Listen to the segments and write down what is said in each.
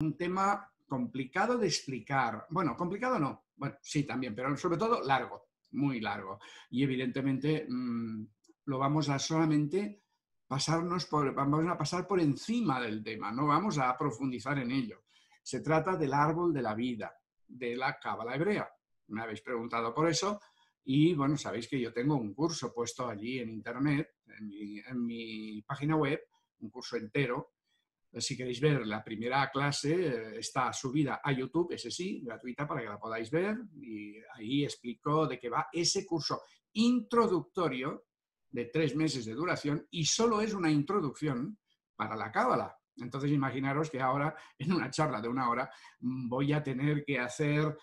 un tema complicado de explicar. Bueno, complicado no. Bueno, sí también, pero sobre todo largo, muy largo. Y evidentemente lo vamos a solamente vamos a pasar por encima del tema, no vamos a profundizar en ello. Se trata del árbol de la vida, de la Cábala hebrea. Me habéis preguntado por eso y bueno, sabéis que yo tengo un curso puesto allí en internet, en mi página web, un curso entero. Si queréis ver la primera clase, está subida a YouTube, ese sí, gratuita para que la podáis ver. Y ahí explico de qué va ese curso introductorio de 3 meses de duración y solo es una introducción para la Cábala. Entonces imaginaros que ahora en una charla de 1 hora voy a tener que hacer,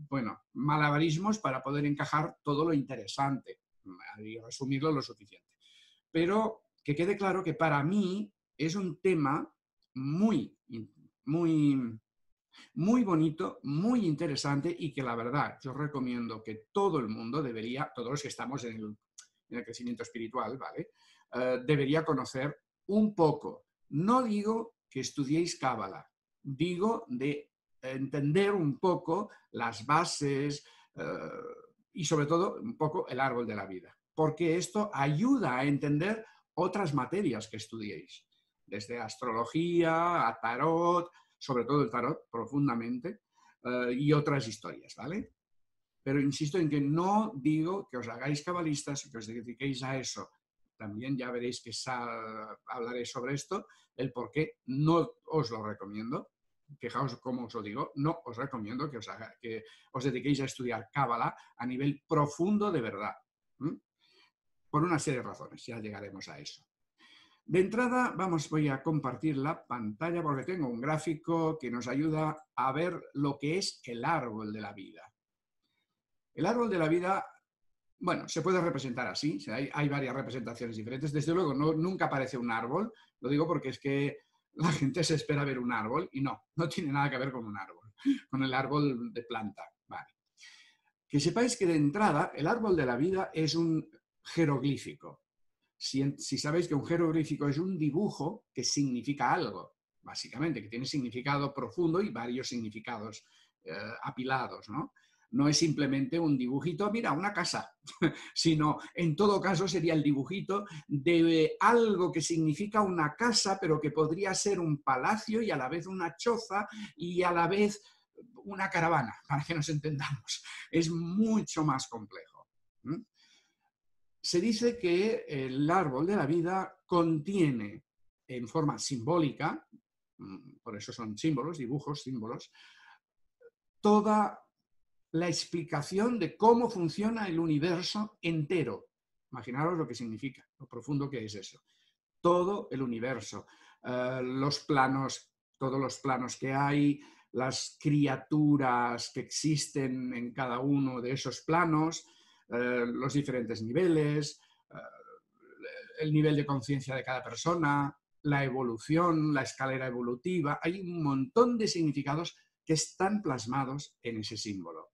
bueno, malabarismos para poder encajar todo lo interesante y resumirlo lo suficiente. Pero que quede claro que para mí es un tema muy, muy, muy bonito, muy interesante y que la verdad yo recomiendo que todo el mundo debería, todos los que estamos en el crecimiento espiritual, ¿vale? Debería conocer un poco. No digo que estudiéis Cábala, digo de entender un poco las bases y sobre todo un poco el árbol de la vida, porque esto ayuda a entender otras materias que estudiéis, desde astrología a tarot, sobre todo el tarot profundamente, y otras historias, ¿vale? Pero insisto en que no digo que os hagáis cabalistas y que os dediquéis a eso. También ya veréis que hablaré sobre esto, el por qué no os lo recomiendo. Fijaos cómo os lo digo, no os recomiendo que os dediquéis a estudiar Cábala a nivel profundo de verdad. Por una serie de razones, ya llegaremos a eso. De entrada, voy a compartir la pantalla porque tengo un gráfico que nos ayuda a ver lo que es el árbol de la vida. El árbol de la vida, bueno, se puede representar así, hay varias representaciones diferentes. Desde luego, nunca aparece un árbol, lo digo porque es que la gente se espera ver un árbol y no tiene nada que ver con un árbol, con el árbol de planta. Vale. Que sepáis que de entrada el árbol de la vida es un jeroglífico. Si sabéis que un jeroglífico es un dibujo que significa algo, básicamente, que tiene significado profundo y varios significados apilados, ¿no? No es simplemente un dibujito, mira, una casa, sino en todo caso sería el dibujito de algo que significa una casa, pero que podría ser un palacio y a la vez una choza y a la vez una caravana, para que nos entendamos. Es mucho más complejo. Se dice que el árbol de la vida contiene en forma simbólica, por eso son símbolos, dibujos, símbolos, toda la explicación de cómo funciona el universo entero. Imaginaros lo que significa, lo profundo que es eso. Todo el universo, los planos, todos los planos que hay, las criaturas que existen en cada uno de esos planos, los diferentes niveles, el nivel de conciencia de cada persona, la evolución, la escalera evolutiva. Hay un montón de significados que están plasmados en ese símbolo.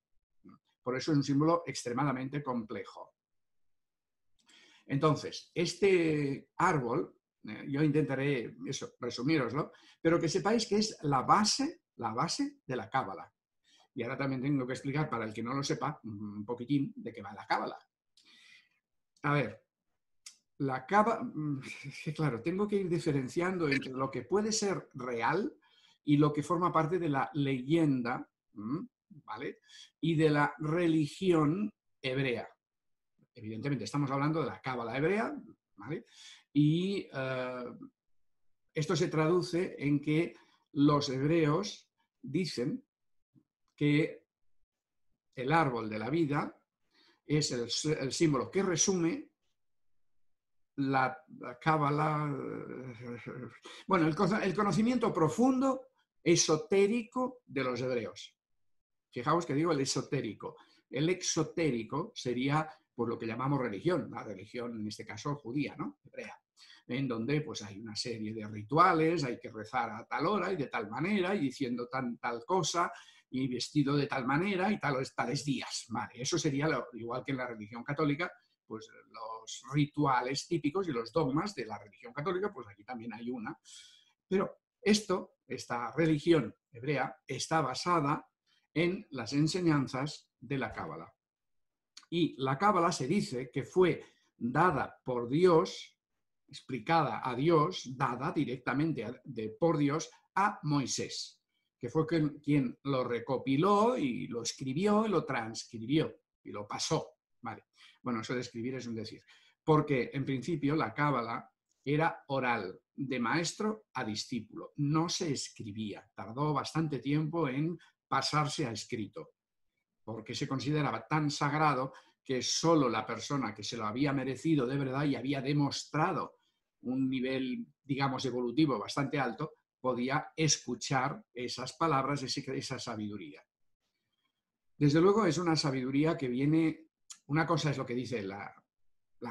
Por eso es un símbolo extremadamente complejo. Entonces, este árbol, yo intentaré resumíroslo, pero que sepáis que es la base de la Cábala. Y ahora también tengo que explicar, para el que no lo sepa, un poquitín de qué va la Cábala. A ver, la Cábala, claro, tengo que ir diferenciando entre lo que puede ser real y lo que forma parte de la leyenda, ¿vale? Y de la religión hebrea. Evidentemente estamos hablando de la Cábala hebrea, ¿vale? Y esto se traduce en que los hebreos dicen que el árbol de la vida es el símbolo que resume la Cábala, bueno, el conocimiento profundo esotérico de los hebreos. Fijaos que digo el esotérico. El exotérico sería por lo que llamamos religión, la religión en este caso judía, ¿no? Hebrea, en donde pues hay una serie de rituales, hay que rezar a tal hora y de tal manera y diciendo tal cosa y vestido de tal manera y tales días, ¿vale? Eso sería igual que en la religión católica, pues los rituales típicos y los dogmas de la religión católica, pues aquí también hay una. Pero Esta religión hebrea está basada en las enseñanzas de la Cábala. Y la Cábala se dice que fue dada por Dios, explicada a Dios, dada directamente por Dios a Moisés, que fue quien lo recopiló y lo escribió y lo transcribió y lo pasó. Vale. Bueno, eso de escribir es un decir. Porque en principio la Cábala era oral, de maestro a discípulo. No se escribía. Tardó bastante tiempo en pasarse a escrito, porque se consideraba tan sagrado que solo la persona que se lo había merecido de verdad y había demostrado un nivel, digamos, evolutivo bastante alto, podía escuchar esas palabras, esa sabiduría. Desde luego es una sabiduría que viene, una cosa es lo que dice la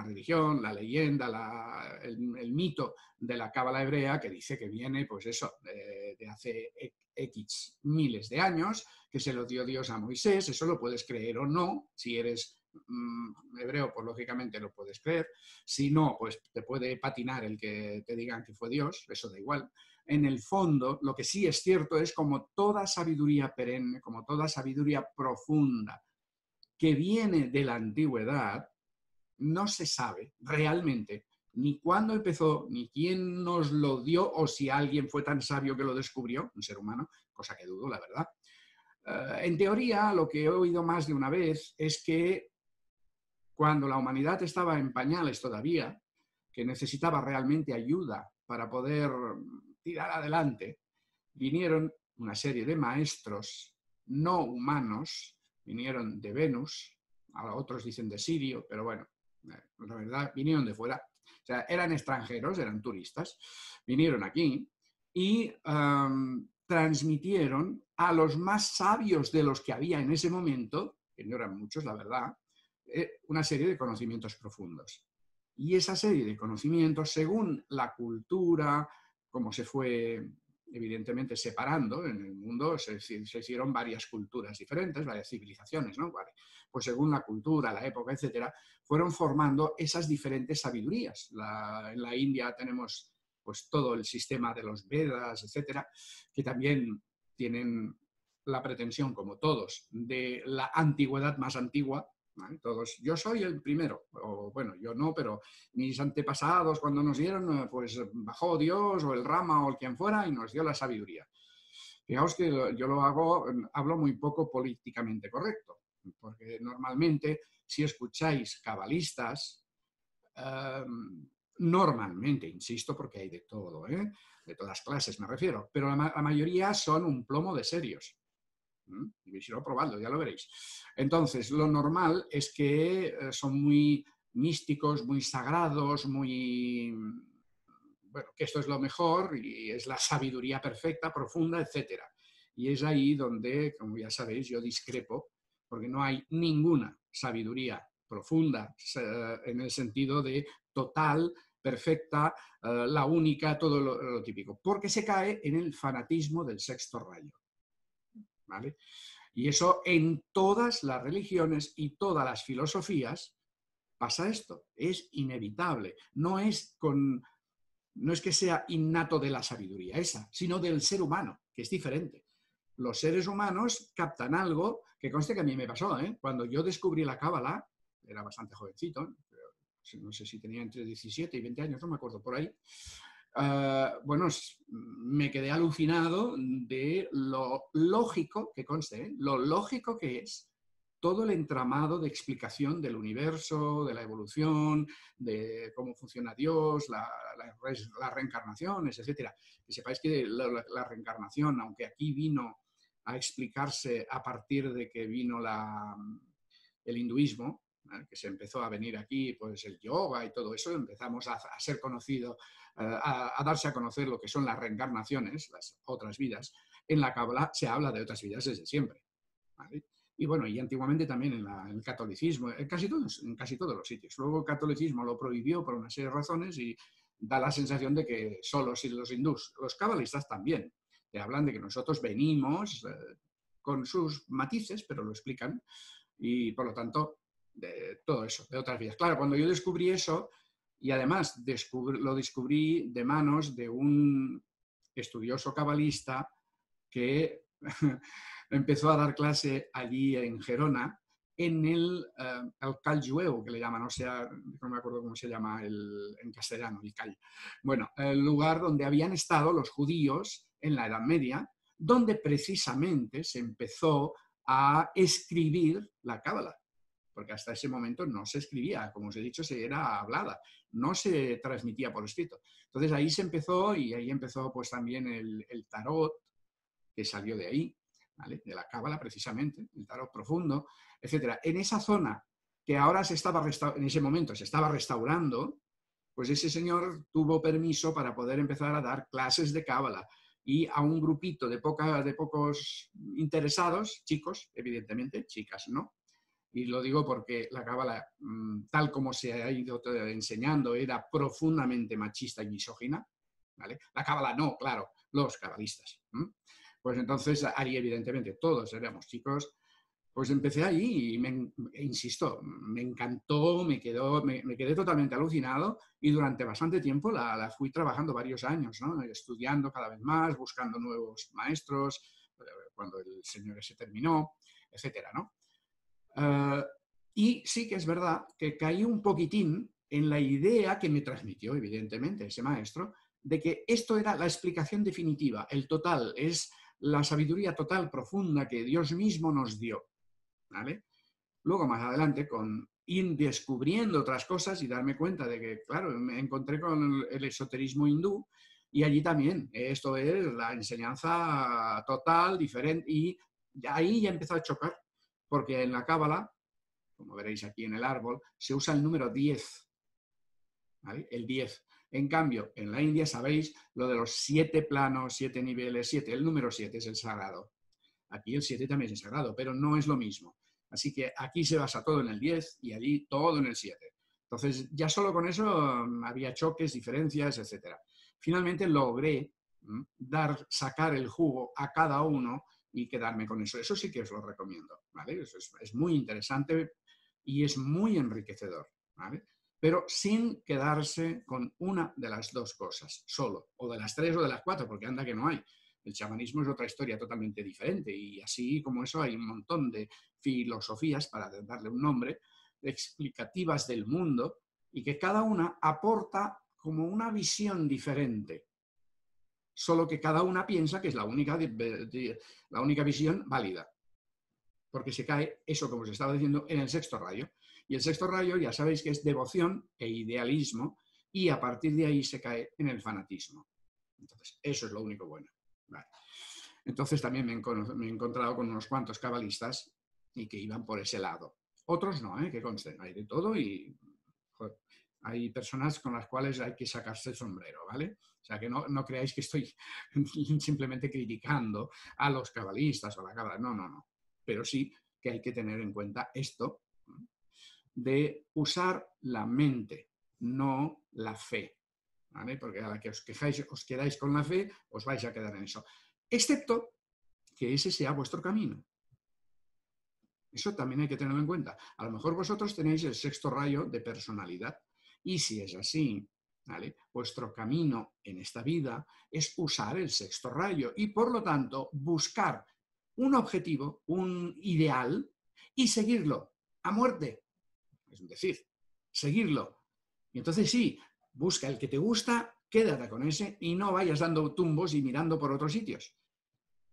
religión, la leyenda, el mito de la Cábala hebrea, que dice que viene, pues eso, de hace X miles de años, que se lo dio Dios a Moisés. Eso lo puedes creer o no. Si eres hebreo, pues lógicamente lo puedes creer. Si no, pues te puede patinar el que te digan que fue Dios, eso da igual. En el fondo, lo que sí es cierto es, como toda sabiduría perenne, como toda sabiduría profunda que viene de la antigüedad, no se sabe realmente ni cuándo empezó, ni quién nos lo dio, o si alguien fue tan sabio que lo descubrió, un ser humano, cosa que dudo, la verdad. En teoría, lo que he oído más de una vez es que cuando la humanidad estaba en pañales todavía, que necesitaba realmente ayuda para poder tirar adelante, vinieron una serie de maestros no humanos, vinieron de Venus, ahora otros dicen de Sirio, pero bueno, la verdad, vinieron de fuera. O sea, eran extranjeros, eran turistas, vinieron aquí y transmitieron a los más sabios de los que había en ese momento, que no eran muchos, la verdad, una serie de conocimientos profundos. Y esa serie de conocimientos, según la cultura, como se fue evidentemente separando en el mundo, se hicieron varias culturas diferentes, varias civilizaciones, ¿no? Vale. Pues según la cultura, la época, etcétera, fueron formando esas diferentes sabidurías. En la India tenemos pues todo el sistema de los Vedas, etcétera, que también tienen la pretensión, como todos, de la antigüedad más antigua. ¿Vale? Todos, yo soy el primero, o bueno, yo no, pero mis antepasados cuando nos dieron, pues bajó Dios o el Rama o el quien fuera y nos dio la sabiduría. Fijaos que yo hablo muy poco políticamente correcto, porque normalmente si escucháis cabalistas, normalmente, insisto, porque hay de todo, de todas clases me refiero, pero la mayoría son un plomo de serios. Y si lo probadlo, ya lo veréis. Entonces, lo normal es que son muy místicos, muy sagrados, muy... Bueno, que esto es lo mejor y es la sabiduría perfecta, profunda, etc. Y es ahí donde, como ya sabéis, yo discrepo, porque no hay ninguna sabiduría profunda en el sentido de total, perfecta, la única, todo lo típico, porque se cae en el fanatismo del sexto rayo. ¿Vale? Y eso en todas las religiones y todas las filosofías pasa esto, es inevitable, no es que sea innato de la sabiduría esa, sino del ser humano, que es diferente. Los seres humanos captan algo, que conste que a mí me pasó, cuando yo descubrí la Cábala, era bastante jovencito, no sé si tenía entre 17 y 20 años, no me acuerdo, por ahí. Bueno, me quedé alucinado de lo lógico, que conste, lo lógico que es todo el entramado de explicación del universo, de la evolución, de cómo funciona Dios, las reencarnaciones, etc. Que sepáis que la reencarnación, aunque aquí vino a explicarse a partir de que vino el hinduismo, que se empezó a venir aquí, pues el yoga y todo eso, empezamos a ser conocidos, a darse a conocer lo que son las reencarnaciones, las otras vidas. En la Cábala se habla de otras vidas desde siempre, ¿vale? Y bueno, y antiguamente también en el catolicismo, en casi todos los sitios. Luego el catolicismo lo prohibió por una serie de razones y da la sensación de que solo los hindús, los cabalistas también, te hablan de que nosotros venimos con sus matices, pero lo explican, y por lo tanto de todo eso, de otras vidas. Claro, cuando yo descubrí eso, y además lo descubrí de manos de un estudioso cabalista que empezó a dar clase allí en Gerona, en el Call Jueu, que le llaman, o sea, no me acuerdo cómo se llama en castellano, el Call. Bueno, el lugar donde habían estado los judíos en la Edad Media, donde precisamente se empezó a escribir la Cábala, porque hasta ese momento no se escribía, como os he dicho, se era hablada, no se transmitía por escrito. Entonces ahí se empezó, y ahí empezó pues también el tarot, que salió de ahí, ¿vale? De la Cábala precisamente, el tarot profundo, etcétera. En esa zona que ahora en ese momento se estaba restaurando, pues ese señor tuvo permiso para poder empezar a dar clases de Cábala, y a un grupito de pocos interesados, chicos, evidentemente, chicas no. Y lo digo porque la Cábala, tal como se ha ido enseñando, era profundamente machista y misógina, ¿vale? La Cábala no, claro, los cabalistas. Pues entonces, ahí evidentemente todos éramos chicos, pues empecé ahí y insisto, me encantó, me quedé totalmente alucinado, y durante bastante tiempo la fui trabajando varios años, ¿no? Estudiando cada vez más, buscando nuevos maestros, cuando el señor se terminó, etcétera, ¿no? Y sí que es verdad que caí un poquitín en la idea que me transmitió, evidentemente, ese maestro, de que esto era la explicación definitiva, el total, es la sabiduría total, profunda, que Dios mismo nos dio, ¿vale? Luego, más adelante, con ir descubriendo otras cosas y darme cuenta de que, claro, me encontré con el esoterismo hindú, y allí también, esto es la enseñanza total, diferente, y ahí ya empezó a chocar, porque en la Cábala, como veréis aquí en el árbol, se usa el número 10, ¿vale? El 10. En cambio, en la India sabéis lo de los 7 planos, 7 niveles, 7. El número 7 es el sagrado. Aquí el 7 también es sagrado, pero no es lo mismo. Así que aquí se basa todo en el 10 y allí todo en el 7. Entonces, ya solo con eso había choques, diferencias, etc. Finalmente logré sacar el jugo a cada uno y quedarme con eso. Eso sí que os lo recomiendo, ¿vale? Eso es muy interesante y es muy enriquecedor, ¿vale? Pero sin quedarse con una de las dos cosas, solo, o de las tres o de las cuatro, porque anda que no hay. El chamanismo es otra historia totalmente diferente, y así como eso hay un montón de filosofías, para darle un nombre, explicativas del mundo, y que cada una aporta como una visión diferente, solo que cada una piensa que es la única visión válida, porque se cae eso, como os estaba diciendo, en el sexto rayo. Y el sexto rayo ya sabéis que es devoción e idealismo, y a partir de ahí se cae en el fanatismo. Entonces, eso es lo único bueno. Vale. Entonces también me he encontrado con unos cuantos cabalistas y que iban por ese lado. Otros no, que consten, hay de todo, y joder, hay personas con las cuales hay que sacarse el sombrero, ¿vale? O sea, que no creáis que estoy simplemente criticando a los cabalistas o a la cabra, no. Pero sí que hay que tener en cuenta esto de usar la mente, no la fe, ¿vale? Porque a la que os quedáis con la fe, os vais a quedar en eso. Excepto que ese sea vuestro camino. Eso también hay que tenerlo en cuenta. A lo mejor vosotros tenéis el sexto rayo de personalidad, y si es así, ¿vale? Vuestro camino en esta vida es usar el sexto rayo y, por lo tanto, buscar un objetivo, un ideal, y seguirlo a muerte. Es decir, seguirlo. Y entonces sí, busca el que te gusta, quédate con ese y no vayas dando tumbos y mirando por otros sitios.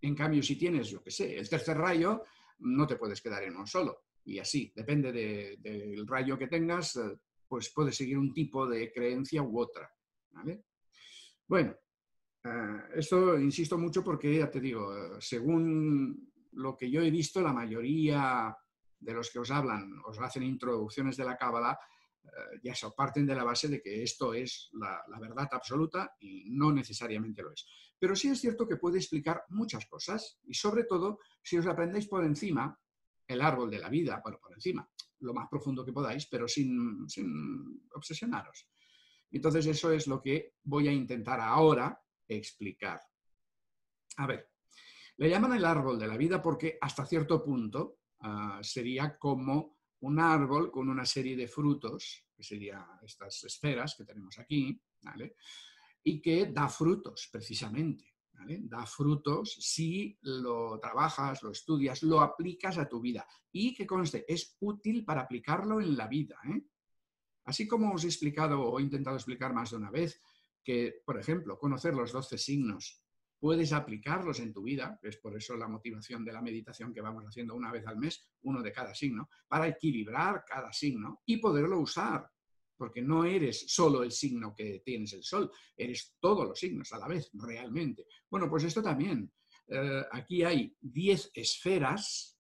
En cambio, si tienes, yo qué sé, el tercer rayo, no te puedes quedar en uno solo. Y así, depende del rayo que tengas, pues puedes seguir un tipo de creencia u otra, ¿vale? Bueno, esto insisto mucho porque, ya te digo, según lo que yo he visto, la mayoría de los que os hablan, os hacen introducciones de la Cábala, ya se parten de la base de que esto es la verdad absoluta, y no necesariamente lo es. Pero sí es cierto que puede explicar muchas cosas, y sobre todo si os aprendéis por encima el árbol de la vida, bueno, por encima, lo más profundo que podáis, pero sin obsesionaros. Entonces eso es lo que voy a intentar ahora explicar. A ver, le llaman el árbol de la vida porque hasta cierto punto sería como un árbol con una serie de frutos, que serían estas esferas que tenemos aquí, ¿vale? Y que da frutos, precisamente. ¿vale? Da frutos si lo trabajas, lo estudias, lo aplicas a tu vida. Y que conste, es útil para aplicarlo en la vida, ¿eh? Así como os he explicado o he intentado explicar más de una vez que, por ejemplo, conocer los 12 signos, puedes aplicarlos en tu vida, es por eso la motivación de la meditación que vamos haciendo una vez al mes, uno de cada signo, para equilibrar cada signo y poderlo usar, porque no eres solo el signo que tienes el sol, eres todos los signos a la vez, realmente. Bueno, pues esto también. Aquí hay 10 esferas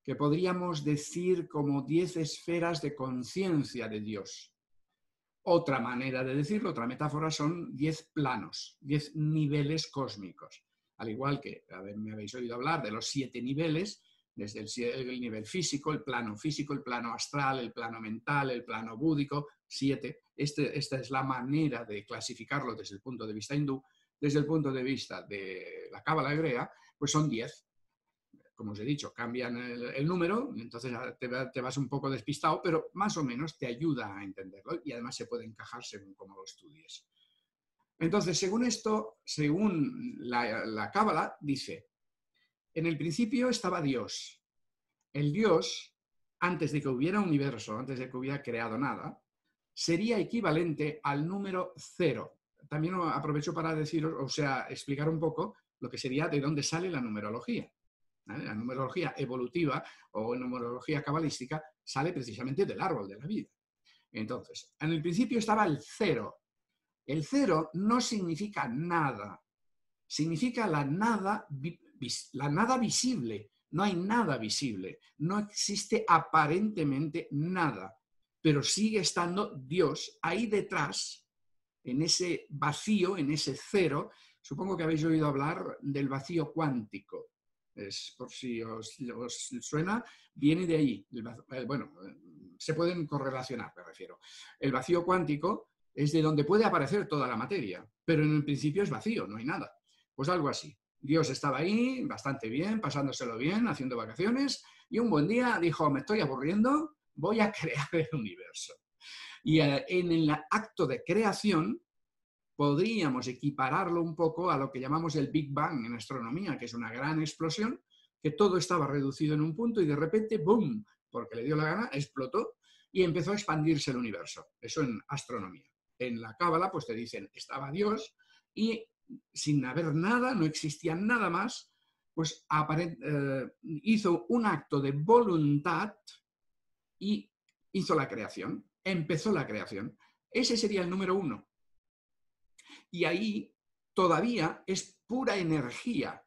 que podríamos decir como 10 esferas de conciencia de Dios. Otra manera de decirlo, otra metáfora, son 10 planos, 10 niveles cósmicos. Al igual que me habéis oído hablar de los 7 niveles, desde el nivel físico, el plano astral, el plano mental, el plano búdico, 7. Esta es la manera de clasificarlo desde el punto de vista hindú. Desde el punto de vista de la cábala hebrea, pues son 10. Como os he dicho, cambian el número, entonces te vas un poco despistado, pero más o menos te ayuda a entenderlo y además se puede encajar según cómo lo estudies. Entonces, según esto, según la Cábala, dice, en el principio estaba Dios. El Dios, antes de que hubiera universo, antes de que hubiera creado nada, sería equivalente al número 0. También aprovecho para deciros, o sea, explicar un poco lo que sería de dónde sale la numerología. La numerología evolutiva o numerología cabalística sale precisamente del árbol de la vida. Entonces, en el principio estaba el 0. El 0 no significa nada, significa la nada visible. No hay nada visible, no existe aparentemente nada, pero sigue estando Dios ahí detrás, en ese vacío, en ese 0. Supongo que habéis oído hablar del vacío cuántico. Por si os suena, viene de ahí. Bueno, se pueden correlacionar, me refiero. El vacío cuántico es de donde puede aparecer toda la materia, pero en el principio es vacío, no hay nada. Pues algo así. Dios estaba ahí, bastante bien, pasándoselo bien, haciendo vacaciones, y un buen día dijo, me estoy aburriendo, voy a crear el universo. Y en el acto de creación, podríamos equipararlo un poco a lo que llamamos el Big Bang en astronomía, que es una gran explosión, que todo estaba reducido en un punto y de repente, ¡boom!, porque le dio la gana, explotó y empezó a expandirse el universo. Eso en astronomía. En la Cábala, pues te dicen, estaba Dios y sin haber nada, no existía nada más, pues hizo un acto de voluntad y hizo la creación, empezó la creación. Ese sería el número 1. Y ahí todavía es pura energía.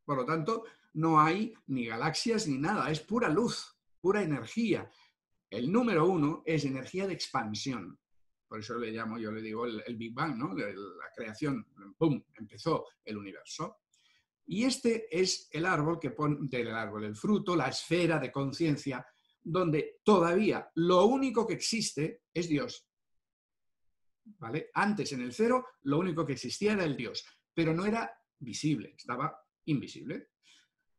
Por lo tanto, no hay ni galaxias ni nada, es pura luz, pura energía. El número 1 es energía de expansión. Por eso yo le digo el Big Bang, ¿no? La creación, ¡pum!, empezó el universo. Y este es el árbol que pone, el fruto, la esfera de conciencia, donde todavía lo único que existe es Dios. ¿Vale? Antes, en el 0, lo único que existía era el Dios, pero no era visible, estaba invisible,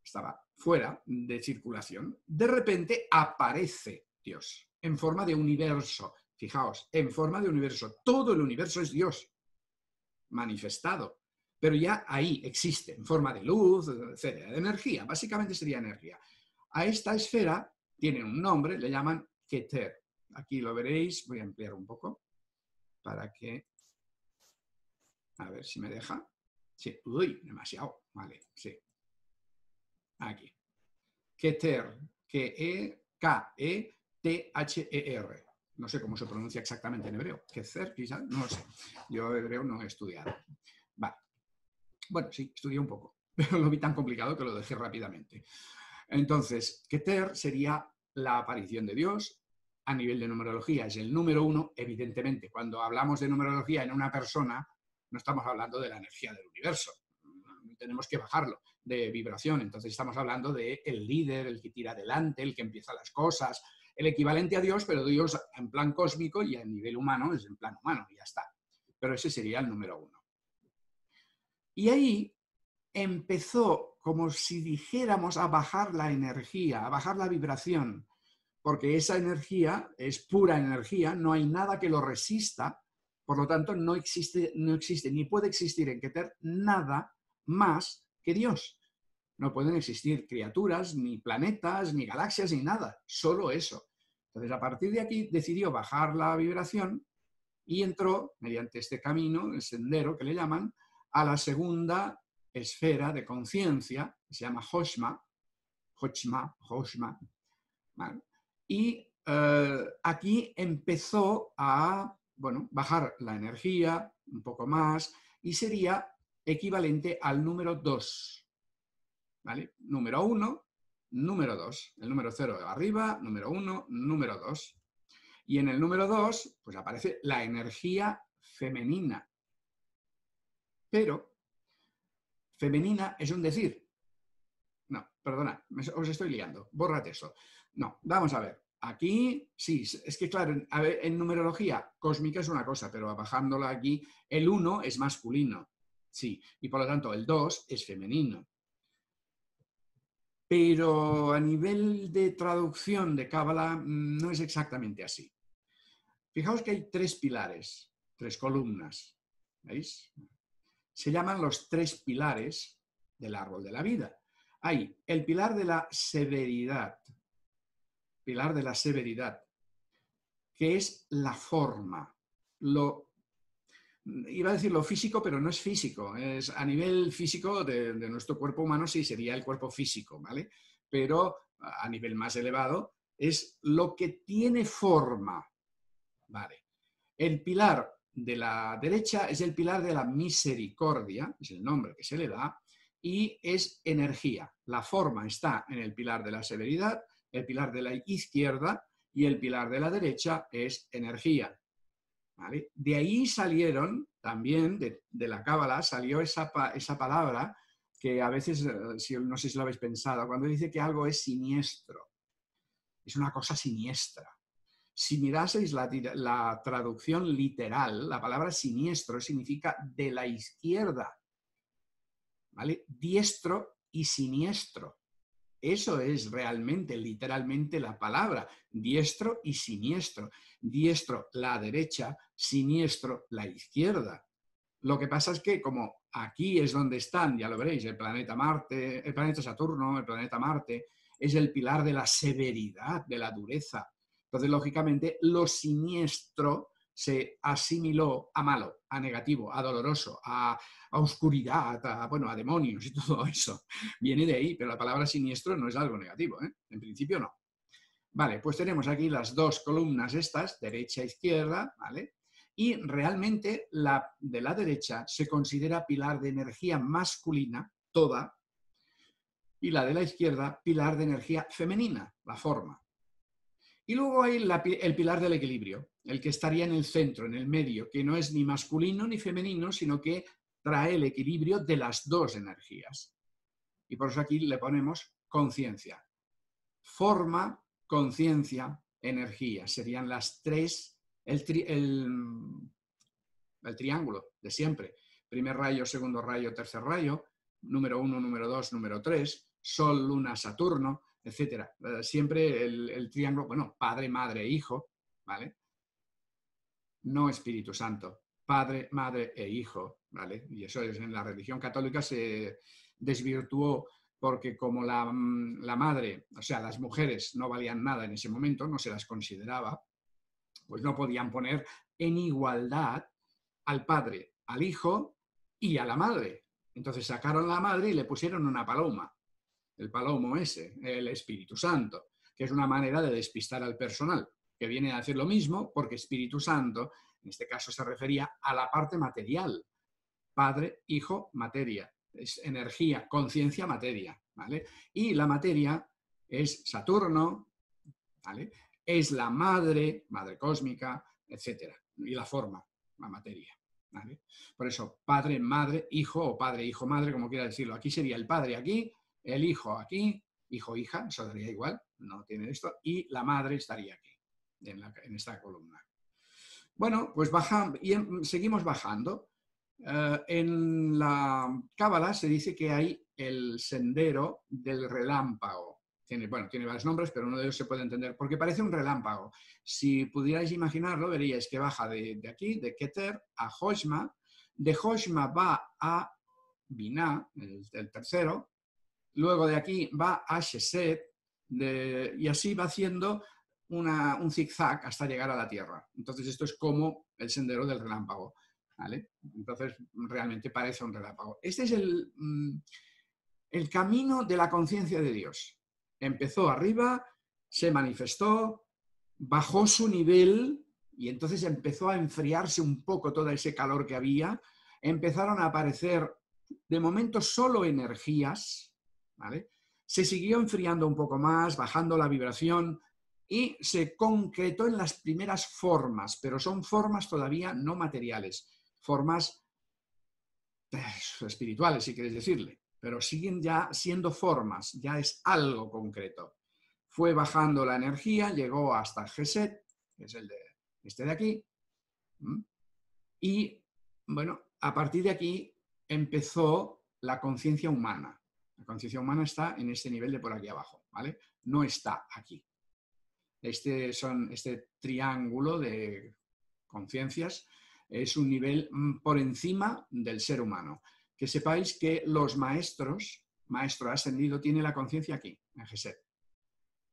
estaba fuera de circulación. De repente aparece Dios en forma de universo. Fijaos, en forma de universo. Todo el universo es Dios manifestado, pero ya ahí existe, en forma de luz, etcétera, de energía. Básicamente sería energía. A esta esfera tiene un nombre, le llaman Keter. Aquí lo veréis, voy a ampliar un poco para que, a ver si me deja. Sí, uy, demasiado, vale, sí. Aquí. Keter, K-E-T-H-E-R. No sé cómo se pronuncia exactamente en hebreo. Keter, quizás, no lo sé. Yo hebreo no he estudiado. Vale. Bueno, sí, estudié un poco, pero lo vi tan complicado que lo dejé rápidamente. Entonces, Keter sería la aparición de Dios. A nivel de numerología es el número 1, evidentemente. Cuando hablamos de numerología en una persona, no estamos hablando de la energía del universo. Tenemos que bajarlo de vibración. Entonces estamos hablando del líder, el que tira adelante, el que empieza las cosas, el equivalente a Dios, pero Dios en plan cósmico y a nivel humano es en plan humano y ya está. Pero ese sería el número 1. Y ahí empezó, como si dijéramos, a bajar la energía, a bajar la vibración, porque esa energía es pura energía, no hay nada que lo resista, Por lo tanto, no existe ni puede existir en Keter nada más que Dios. No pueden existir criaturas, ni planetas, ni galaxias, ni nada. Solo eso. Entonces, a partir de aquí decidió bajar la vibración y entró, mediante este camino, el sendero que le llaman, a la segunda esfera de conciencia, que se llama Hoshma, ¿vale? Y aquí empezó a bajar la energía un poco más y sería equivalente al número 2. ¿Vale? Número 1, número 2. El número 0 arriba, número 1, número 2. Y en el número 2, pues aparece la energía femenina. Pero femenina es un decir. No, perdona, os estoy liando. Bórrate eso. No, vamos a ver. Aquí, sí, es que claro, en numerología cósmica es una cosa, pero bajándola aquí, el 1 es masculino. Sí, y por lo tanto el 2 es femenino. Pero a nivel de traducción de Cábala no es exactamente así. Fijaos que hay 3 pilares, 3 columnas, ¿veis? Se llaman los 3 pilares del árbol de la vida. Hay el pilar de la severidad, que es la forma. Iba a decir lo físico, pero no es físico. Es a nivel físico de nuestro cuerpo humano, sí sería el cuerpo físico, ¿vale? Pero a nivel más elevado es lo que tiene forma, ¿vale? El pilar de la derecha es el pilar de la misericordia, es el nombre que se le da, y es energía. La forma está en el pilar de la severidad, el pilar de la izquierda y el pilar de la derecha es energía. ¿Vale? De ahí salieron también, de la Cábala, salió esa palabra que a veces, no sé si lo habéis pensado, cuando dice que algo es siniestro. Es una cosa siniestra. Si miraseis la traducción literal, la palabra siniestro significa de la izquierda, ¿vale? Diestro y siniestro. Eso es realmente, literalmente la palabra, diestro y siniestro. Diestro, la derecha, siniestro, la izquierda. Lo que pasa es que como aquí es donde están, ya lo veréis, el planeta Marte, el planeta Saturno, el planeta Marte, es el pilar de la severidad, de la dureza. Entonces, lógicamente, lo siniestro se asimiló a malo, a negativo, a doloroso, a oscuridad, a demonios y todo eso. Viene de ahí, pero la palabra siniestro no es algo negativo, ¿eh? En principio no. Vale, pues tenemos aquí las 2 columnas estas, derecha e izquierda, ¿vale? Y realmente la de la derecha se considera pilar de energía masculina, toda, y la de la izquierda pilar de energía femenina, la forma. Y luego hay el pilar del equilibrio, el que estaría en el centro, en el medio, que no es ni masculino ni femenino, sino que trae el equilibrio de las 2 energías. Y por eso aquí le ponemos conciencia. Forma, conciencia, energía. Serían las 3, el triángulo de siempre. Primer rayo, segundo rayo, tercer rayo, número 1, número 2, número 3, Sol, Luna, Saturno, etc. Siempre el triángulo, Padre, Madre, Hijo, ¿vale? No Espíritu Santo. Padre, Madre e Hijo, ¿vale? Y eso es, en la religión católica se desvirtuó porque como la madre, o sea, las mujeres no valían nada en ese momento, no se las consideraba, pues no podían poner en igualdad al padre, al hijo y a la madre. Entonces sacaron a la madre y le pusieron una paloma, el palomo ese, el Espíritu Santo, que es una manera de despistar al personal, que viene a hacer lo mismo porque Espíritu Santo, en este caso se refería a la parte material. Padre, hijo, materia. Es energía, conciencia, materia, ¿vale? Y la materia es Saturno, ¿vale? Es la madre, madre cósmica, etc. Y la forma, la materia, ¿vale? Por eso, padre, madre, hijo, o padre, hijo, madre, como quiera decirlo. Aquí sería el padre aquí, el hijo aquí, hijo, hija, eso daría igual, no tiene esto, y la madre estaría aquí, en esta columna. Bueno, pues seguimos bajando. En la Cábala se dice que hay el sendero del relámpago. tiene varios nombres, pero uno de ellos se puede entender, porque parece un relámpago. Si pudierais imaginarlo, veríais que baja de aquí, de Keter, a Joshma, de Joshma va a Binah, el tercero, luego de aquí va a Shesed, y así va haciendo un zigzag hasta llegar a la Tierra. Entonces esto es como el sendero del relámpago, ¿vale? Entonces realmente parece un relámpago. Este es el camino de la conciencia de Dios. Empezó arriba, se manifestó, bajó su nivel y entonces empezó a enfriarse un poco todo ese calor que había. Empezaron a aparecer de momento solo energías, ¿vale? Se siguió enfriando un poco más, bajando la vibración y se concretó en las primeras formas, pero son formas todavía no materiales, formas espirituales, si queréis decirle, pero siguen ya siendo formas, ya es algo concreto. Fue bajando la energía, llegó hasta Geset, que es el de este de aquí, y bueno, a partir de aquí empezó la conciencia humana. La conciencia humana está en este nivel de por aquí abajo, ¿vale? No está aquí. Este triángulo de conciencias es un nivel por encima del ser humano. Que sepáis que los maestro ascendido, tiene la conciencia aquí, en Geset.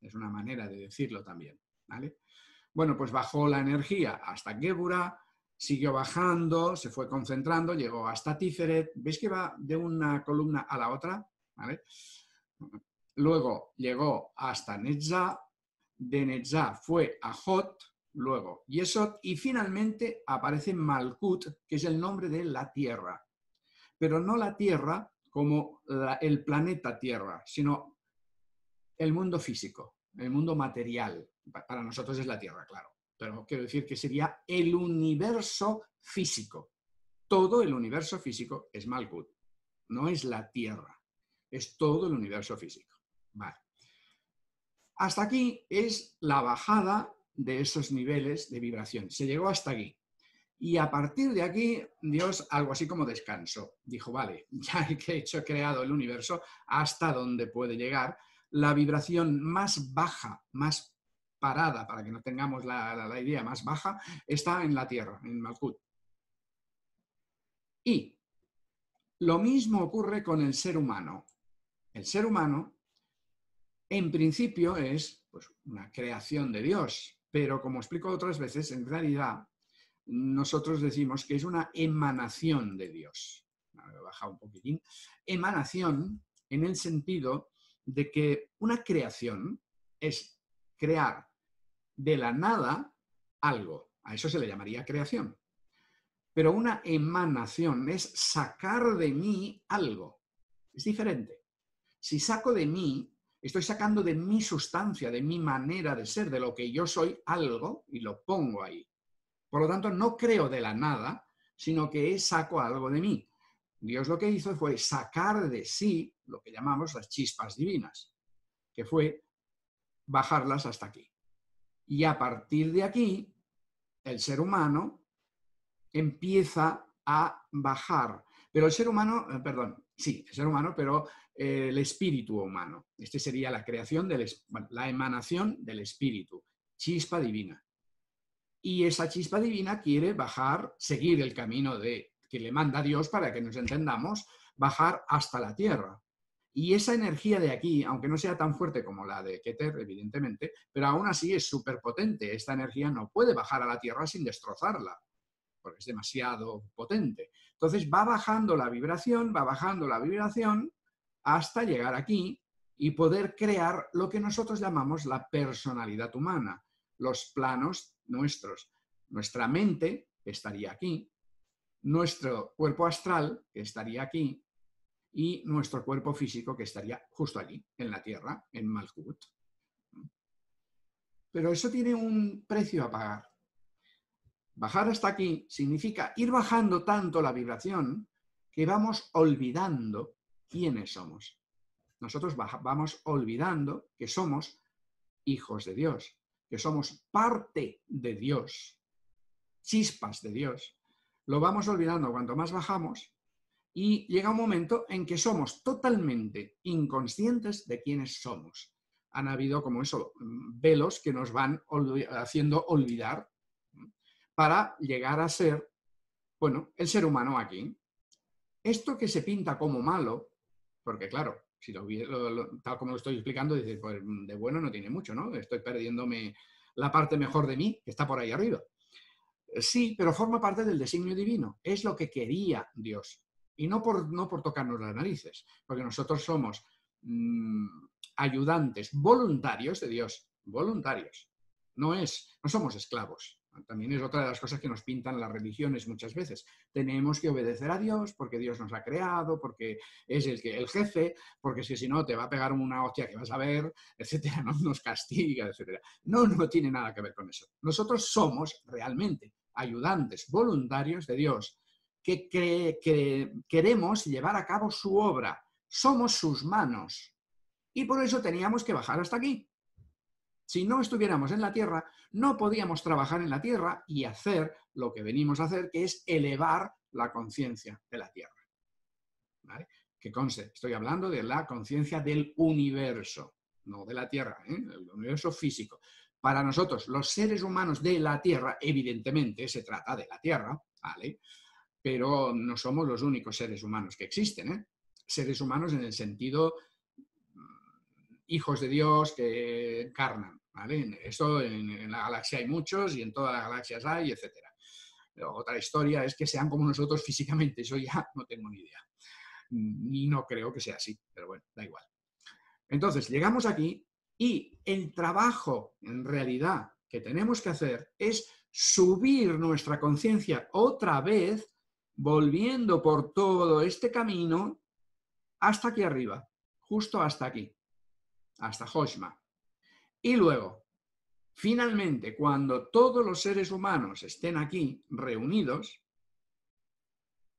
Es una manera de decirlo también, ¿vale? Bueno, pues bajó la energía hasta Gebura, siguió bajando, se fue concentrando, llegó hasta Tiferet. ¿Veis que va de una columna a la otra? ¿Vale? Luego llegó hasta Netzah, de Netzah fue a Hot, luego Yesod y finalmente aparece Malkut, que es el nombre de la Tierra. Pero no la Tierra como el planeta Tierra, sino el mundo físico, el mundo material. Para nosotros es la Tierra, claro. Pero quiero decir que sería el universo físico. Todo el universo físico es Malkut, no es la Tierra, es todo el universo físico. Vale. Hasta aquí es la bajada de esos niveles de vibración. Se llegó hasta aquí. Y a partir de aquí, Dios algo así como descansó. Dijo, vale, ya que he creado el universo, hasta donde puede llegar, la vibración más baja, más parada, para que no tengamos la idea más baja, está en la Tierra, en Malkut. Y lo mismo ocurre con el ser humano. El ser humano, en principio, es pues, una creación de Dios, pero como explico otras veces, en realidad nosotros decimos que es una emanación de Dios. Voy a bajar un poquitín. Emanación en el sentido de que una creación es crear de la nada algo. A eso se le llamaría creación. Pero una emanación es sacar de mí algo. Es diferente. Si saco de mí, estoy sacando de mi sustancia, de mi manera de ser, de lo que yo soy, algo y lo pongo ahí. Por lo tanto, no creo de la nada, sino que saco algo de mí. Dios lo que hizo fue sacar de sí lo que llamamos las chispas divinas, que fue bajarlas hasta aquí. Y a partir de aquí, el ser humano empieza a bajar. Pero el ser humano, el ser humano, pero el espíritu humano. Este sería la creación, la emanación del espíritu, chispa divina. Y esa chispa divina quiere bajar, seguir el camino que le manda Dios para que nos entendamos, bajar hasta la tierra. Y esa energía de aquí, aunque no sea tan fuerte como la de Keter, evidentemente, pero aún así es súper potente. Esta energía no puede bajar a la tierra sin destrozarla, porque es demasiado potente. Entonces va bajando la vibración hasta llegar aquí y poder crear lo que nosotros llamamos la personalidad humana, los planos nuestros. Nuestra mente estaría aquí, nuestro cuerpo astral que estaría aquí y nuestro cuerpo físico que estaría justo allí, en la Tierra, en Malkut. Pero eso tiene un precio a pagar. Bajar hasta aquí significa ir bajando tanto la vibración que vamos olvidando quiénes somos. Nosotros vamos olvidando que somos hijos de Dios, que somos parte de Dios, chispas de Dios. Lo vamos olvidando cuanto más bajamos y llega un momento en que somos totalmente inconscientes de quiénes somos. han habido como eso, velos que nos van haciendo olvidar para llegar a ser, bueno, el ser humano aquí. Esto que se pinta como malo, porque claro, si tal como lo estoy explicando, dices, pues de bueno no tiene mucho, ¿no? Estoy perdiéndome la parte mejor de mí, que está por ahí arriba. Sí, pero forma parte del designio divino. Es lo que quería Dios. Y no por tocarnos las narices, porque nosotros somos ayudantes voluntarios de Dios. Voluntarios. No somos esclavos. También es otra de las cosas que nos pintan las religiones muchas veces. Tenemos que obedecer a Dios porque Dios nos ha creado, porque es el jefe, porque si no te va a pegar una hostia que vas a ver, etcétera, ¿no? Nos castiga, etcétera. No tiene nada que ver con eso. Nosotros somos realmente ayudantes voluntarios de Dios que queremos llevar a cabo su obra. Somos sus manos. Y por eso teníamos que bajar hasta aquí. Si no estuviéramos en la tierra, no podíamos trabajar en la tierra y hacer lo que venimos a hacer, que es elevar la conciencia de la tierra. ¿Vale? Que conste, estoy hablando de la conciencia del universo, no de la tierra, el universo físico. Para nosotros, los seres humanos de la tierra, evidentemente se trata de la tierra, ¿vale? Pero no somos los únicos seres humanos que existen, seres humanos en el sentido hijos de Dios que encarnan, ¿vale? Esto en la galaxia hay muchos y en todas las galaxias hay, etc. Pero otra historia es que sean como nosotros físicamente, eso ya no tengo ni idea. Y no creo que sea así, pero bueno, da igual. Entonces, llegamos aquí y el trabajo, en realidad, que tenemos que hacer es subir nuestra conciencia otra vez, volviendo por todo este camino hasta aquí arriba, justo hasta aquí, hasta Hoshma. Y luego, finalmente, cuando todos los seres humanos estén aquí reunidos,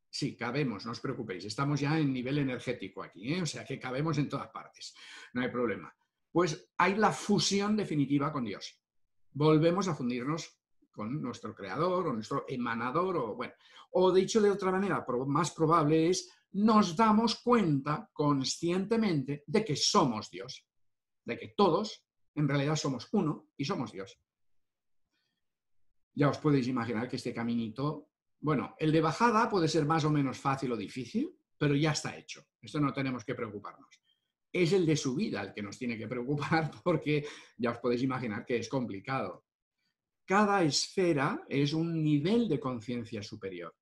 sí, cabemos, no os preocupéis, estamos ya en nivel energético aquí, o sea que cabemos en todas partes, no hay problema. Pues hay la fusión definitiva con Dios. Volvemos a fundirnos con nuestro creador o nuestro emanador, o dicho de otra manera, más probable es, nos damos cuenta conscientemente de que somos Dios, de que todos en realidad somos uno y somos Dios. Ya os podéis imaginar que este caminito, bueno, el de bajada puede ser más o menos fácil o difícil, pero ya está hecho. Esto no tenemos que preocuparnos. Es el de subida el que nos tiene que preocupar porque ya os podéis imaginar que es complicado. Cada esfera es un nivel de conciencia superior.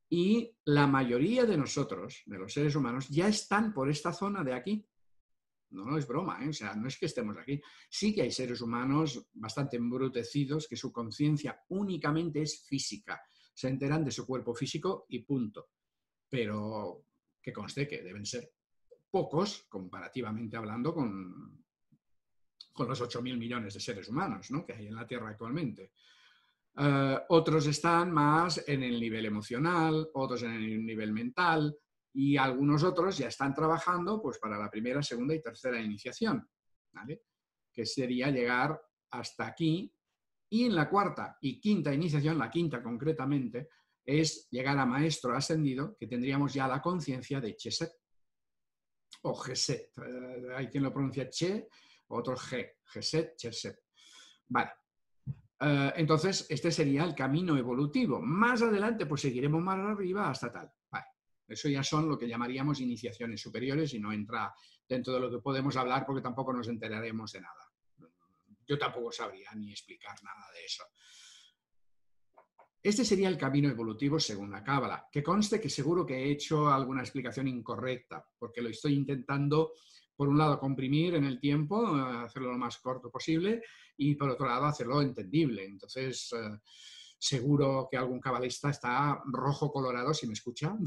Y la mayoría de nosotros, de los seres humanos, ya están por esta zona de aquí. No es broma, o sea, no es que estemos aquí. Sí que hay seres humanos bastante embrutecidos que su conciencia únicamente es física. Se enteran de su cuerpo físico y punto. Pero que conste que deben ser pocos, comparativamente hablando, con los 8.000 millones de seres humanos, ¿no?, que hay en la Tierra actualmente. Otros están más en el nivel emocional, otros en el nivel mental, y algunos otros ya están trabajando pues, para la primera, segunda y tercera iniciación, ¿vale? Que sería llegar hasta aquí. Y en la cuarta y quinta iniciación, la quinta concretamente, es llegar a maestro ascendido, que tendríamos ya la conciencia de Chesed o Geset. Hay quien lo pronuncia Che, otro G, Geset, Chesed. Vale. Entonces, este sería el camino evolutivo. Más adelante, pues seguiremos más arriba hasta tal. Vale. Eso ya son lo que llamaríamos iniciaciones superiores y no entra dentro de lo que podemos hablar porque tampoco nos enteraremos de nada. Yo tampoco sabría ni explicar nada de eso. Este sería el camino evolutivo según la Cábala, que conste que seguro que he hecho alguna explicación incorrecta, porque lo estoy intentando, por un lado, comprimir en el tiempo, hacerlo lo más corto posible, y por otro lado, hacerlo entendible. Entonces, seguro que algún cabalista está rojo colorado, si me escucha,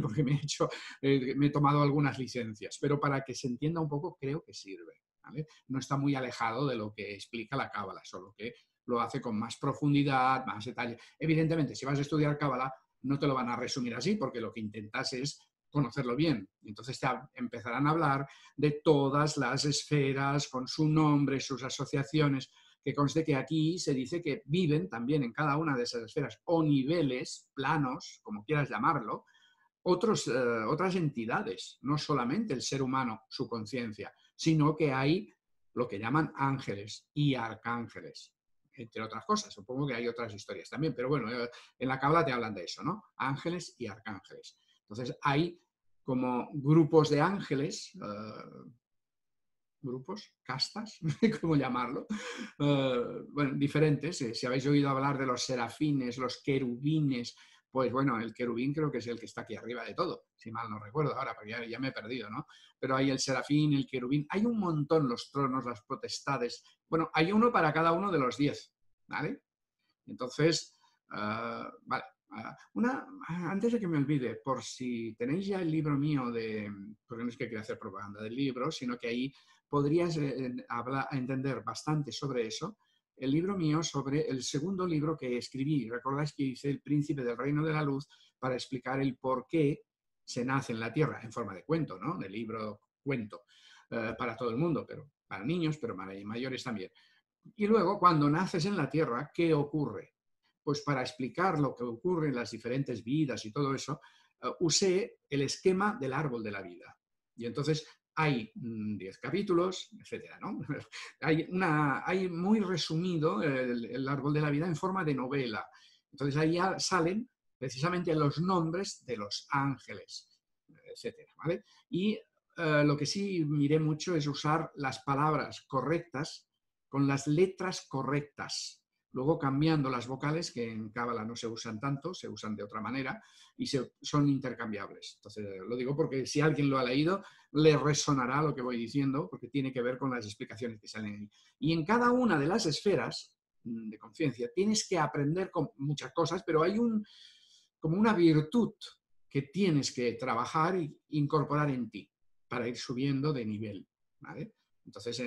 porque me he tomado algunas licencias, pero para que se entienda un poco, creo que sirve, ¿vale? No está muy alejado de lo que explica la Cábala, solo que lo hace con más profundidad, más detalle. Evidentemente, si vas a estudiar Cábala, no te lo van a resumir así, porque lo que intentas es conocerlo bien. Entonces te empezarán a hablar de todas las esferas, con su nombre, sus asociaciones, que conste que aquí se dice que viven también en cada una de esas esferas o niveles, planos, como quieras llamarlo, otras entidades, no solamente el ser humano, su conciencia, sino que hay lo que llaman ángeles y arcángeles, entre otras cosas. Supongo que hay otras historias también, pero bueno, en la Cábala te hablan de eso, ¿no? Ángeles y arcángeles. Entonces hay como grupos de ángeles, grupos, castas, ¿cómo llamarlo? Bueno, diferentes. Si habéis oído hablar de los serafines, los querubines, pues bueno, el querubín creo que es el que está aquí arriba de todo, si mal no recuerdo ahora, porque ya me he perdido, ¿no? Pero hay el serafín, el querubín, hay un montón, los tronos, las potestades. Bueno, hay uno para cada uno de los 10, ¿vale? Entonces, vale. Antes de que me olvide, por si tenéis ya el libro mío porque no es que quiera hacer propaganda del libro, sino que ahí podrías entender bastante sobre eso. El libro mío sobre el segundo libro que escribí. Recordáis que hice El Príncipe del Reino de la Luz para explicar el por qué se nace en la Tierra, en forma de cuento, ¿no? De libro, cuento, para todo el mundo, pero para niños, pero para mayores también. Y luego, cuando naces en la Tierra, ¿qué ocurre? Pues para explicar lo que ocurre en las diferentes vidas y todo eso, usé el esquema del árbol de la vida. Y entonces hay 10 capítulos, etcétera, ¿no? Hay muy resumido el árbol de la vida en forma de novela. Entonces ahí ya salen precisamente los nombres de los ángeles, etcétera, ¿vale? Y lo que sí miré mucho es usar las palabras correctas con las letras correctas. Luego cambiando las vocales, que en Cábala no se usan tanto, se usan de otra manera y son intercambiables. Entonces, lo digo porque si alguien lo ha leído, le resonará lo que voy diciendo, porque tiene que ver con las explicaciones que salen ahí. Y en cada una de las esferas de conciencia tienes que aprender con muchas cosas, pero hay como una virtud que tienes que trabajar e incorporar en ti para ir subiendo de nivel, ¿vale? Entonces,